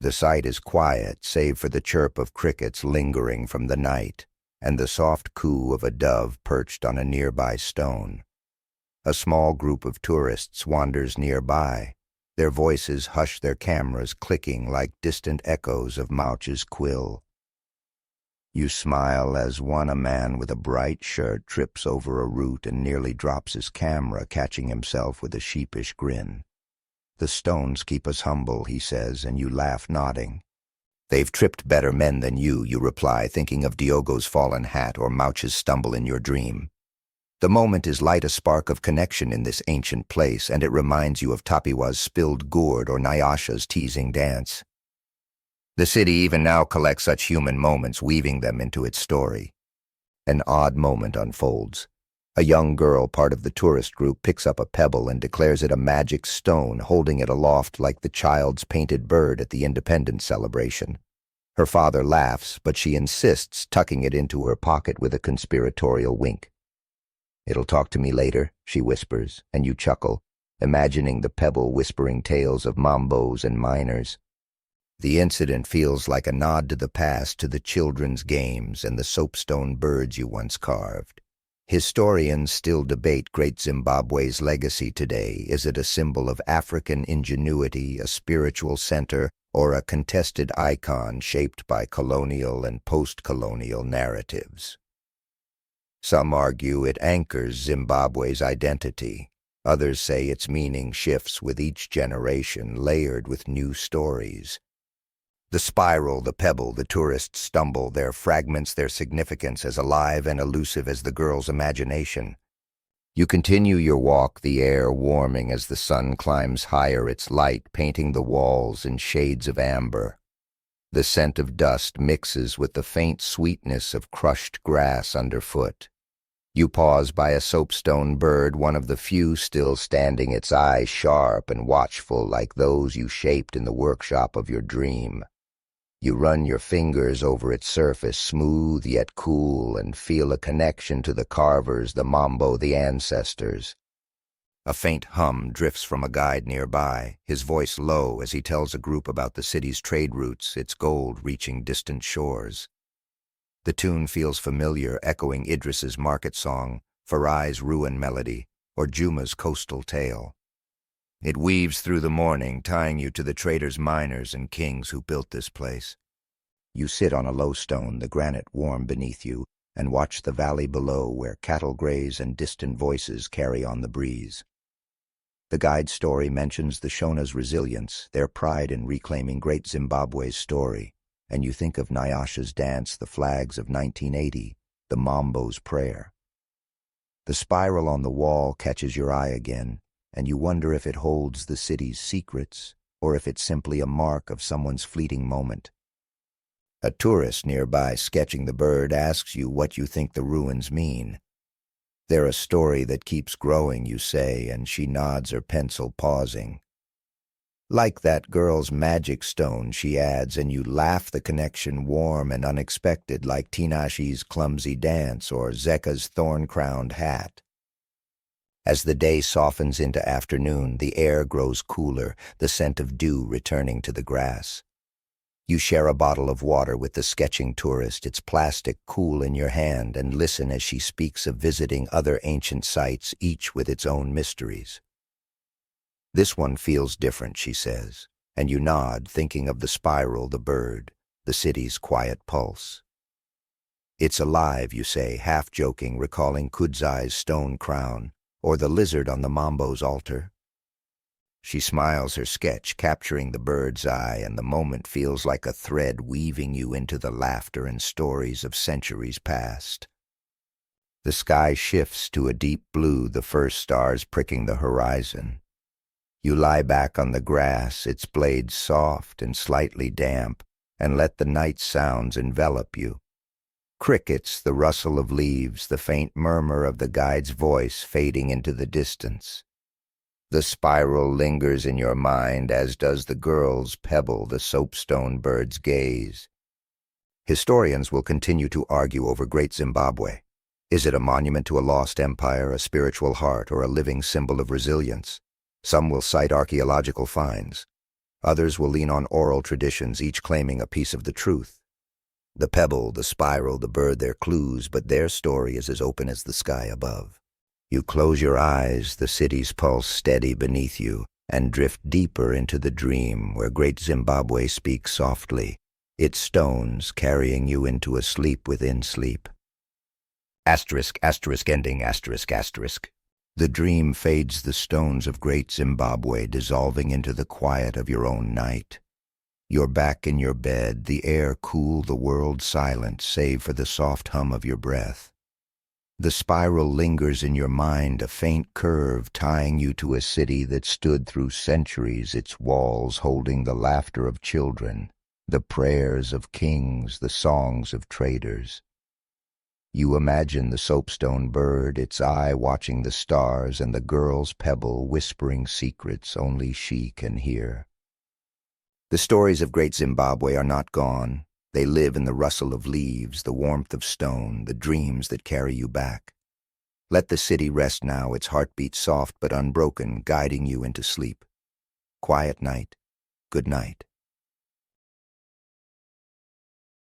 The site is quiet, save for the chirp of crickets lingering from the night, and the soft coo of a dove perched on a nearby stone. A small group of tourists wanders nearby. Their voices hush, their cameras clicking like distant echoes of Mauch's quill. You smile as a man with a bright shirt, trips over a root and nearly drops his camera, catching himself with a sheepish grin. "The stones keep us humble," he says, and you laugh, nodding. "They've tripped better men than you reply, thinking of Diogo's fallen hat or Mauch's stumble in your dream. The moment is light, a spark of connection in this ancient place, and it reminds you of Tapiwa's spilled gourd or Nyasha's teasing dance. The city even now collects such human moments, weaving them into its story. An odd moment unfolds. A young girl, part of the tourist group, picks up a pebble and declares it a magic stone, holding it aloft like the child's painted bird at the independence celebration. Her father laughs, but she insists, tucking it into her pocket with a conspiratorial wink. "It'll talk to me later," she whispers, and you chuckle, imagining the pebble whispering tales of mambos and miners. The incident feels like a nod to the past, to the children's games and the soapstone birds you once carved. Historians still debate Great Zimbabwe's legacy today. Is it a symbol of African ingenuity, a spiritual center, or a contested icon shaped by colonial and post-colonial narratives? Some argue it anchors Zimbabwe's identity. Others say its meaning shifts with each generation, layered with new stories. The spiral, the pebble, the tourists stumble, their fragments, their significance as alive and elusive as the girl's imagination. You continue your walk, the air warming as the sun climbs higher, its light painting the walls in shades of amber. The scent of dust mixes with the faint sweetness of crushed grass underfoot. You pause by a soapstone bird, one of the few still standing, its eyes sharp and watchful like those you shaped in the workshop of your dream. You run your fingers over its surface, smooth yet cool, and feel a connection to the carvers, the mambo, the ancestors. A faint hum drifts from a guide nearby, his voice low as he tells a group about the city's trade routes, its gold reaching distant shores. The tune feels familiar, echoing Idris's market song, Farai's ruin melody, or Juma's coastal tale. It weaves through the morning, tying you to the traders, miners, and kings who built this place. You sit on a low stone, the granite warm beneath you, and watch the valley below where cattle graze and distant voices carry on the breeze. The guide story mentions the Shona's resilience, their pride in reclaiming Great Zimbabwe's story, and you think of Nyasha's dance, the flags of 1980, the Mambo's prayer. The spiral on the wall catches your eye again, and you wonder if it holds the city's secrets, or if it's simply a mark of someone's fleeting moment. A tourist nearby sketching the bird asks you what you think the ruins mean. They're a story that keeps growing, you say, and she nods her pencil, pausing. Like that girl's magic stone, she adds, and you laugh, the connection warm and unexpected, like Tinashe's clumsy dance or Zeka's thorn-crowned hat. As the day softens into afternoon, the air grows cooler, the scent of dew returning to the grass. You share a bottle of water with the sketching tourist, its plastic cool in your hand, and listen as she speaks of visiting other ancient sites, each with its own mysteries. This one feels different, she says, and you nod, thinking of the spiral, the bird, the city's quiet pulse. It's alive, you say, half-joking, recalling Kudzai's stone crown, or the lizard on the Mambo's altar. She smiles her sketch, capturing the bird's eye, and the moment feels like a thread weaving you into the laughter and stories of centuries past. The sky shifts to a deep blue, the first stars pricking the horizon. You lie back on the grass, its blades soft and slightly damp, and let the night sounds envelop you. Crickets, the rustle of leaves, the faint murmur of the guide's voice fading into the distance. The spiral lingers in your mind, as does the girl's pebble, the soapstone bird's gaze. Historians will continue to argue over Great Zimbabwe. Is it a monument to a lost empire, a spiritual heart, or a living symbol of resilience? Some will cite archaeological finds. Others will lean on oral traditions, each claiming a piece of the truth. The pebble, the spiral, the bird, they're clues, but their story is as open as the sky above. You close your eyes, the city's pulse steady beneath you, and drift deeper into the dream where Great Zimbabwe speaks softly, its stones carrying you into a sleep within sleep. Asterisk, asterisk, ending, asterisk, asterisk. The dream fades, the stones of Great Zimbabwe dissolving into the quiet of your own night. You're back in your bed, the air cool, the world silent, save for the soft hum of your breath. The spiral lingers in your mind, a faint curve tying you to a city that stood through centuries, its walls holding the laughter of children, the prayers of kings, the songs of traders. You imagine the soapstone bird, its eye watching the stars, and the girl's pebble whispering secrets only she can hear. The stories of Great Zimbabwe are not gone. They live in the rustle of leaves, the warmth of stone, the dreams that carry you back. Let the city rest now, its heartbeat soft but unbroken, guiding you into sleep. Quiet night. Good night.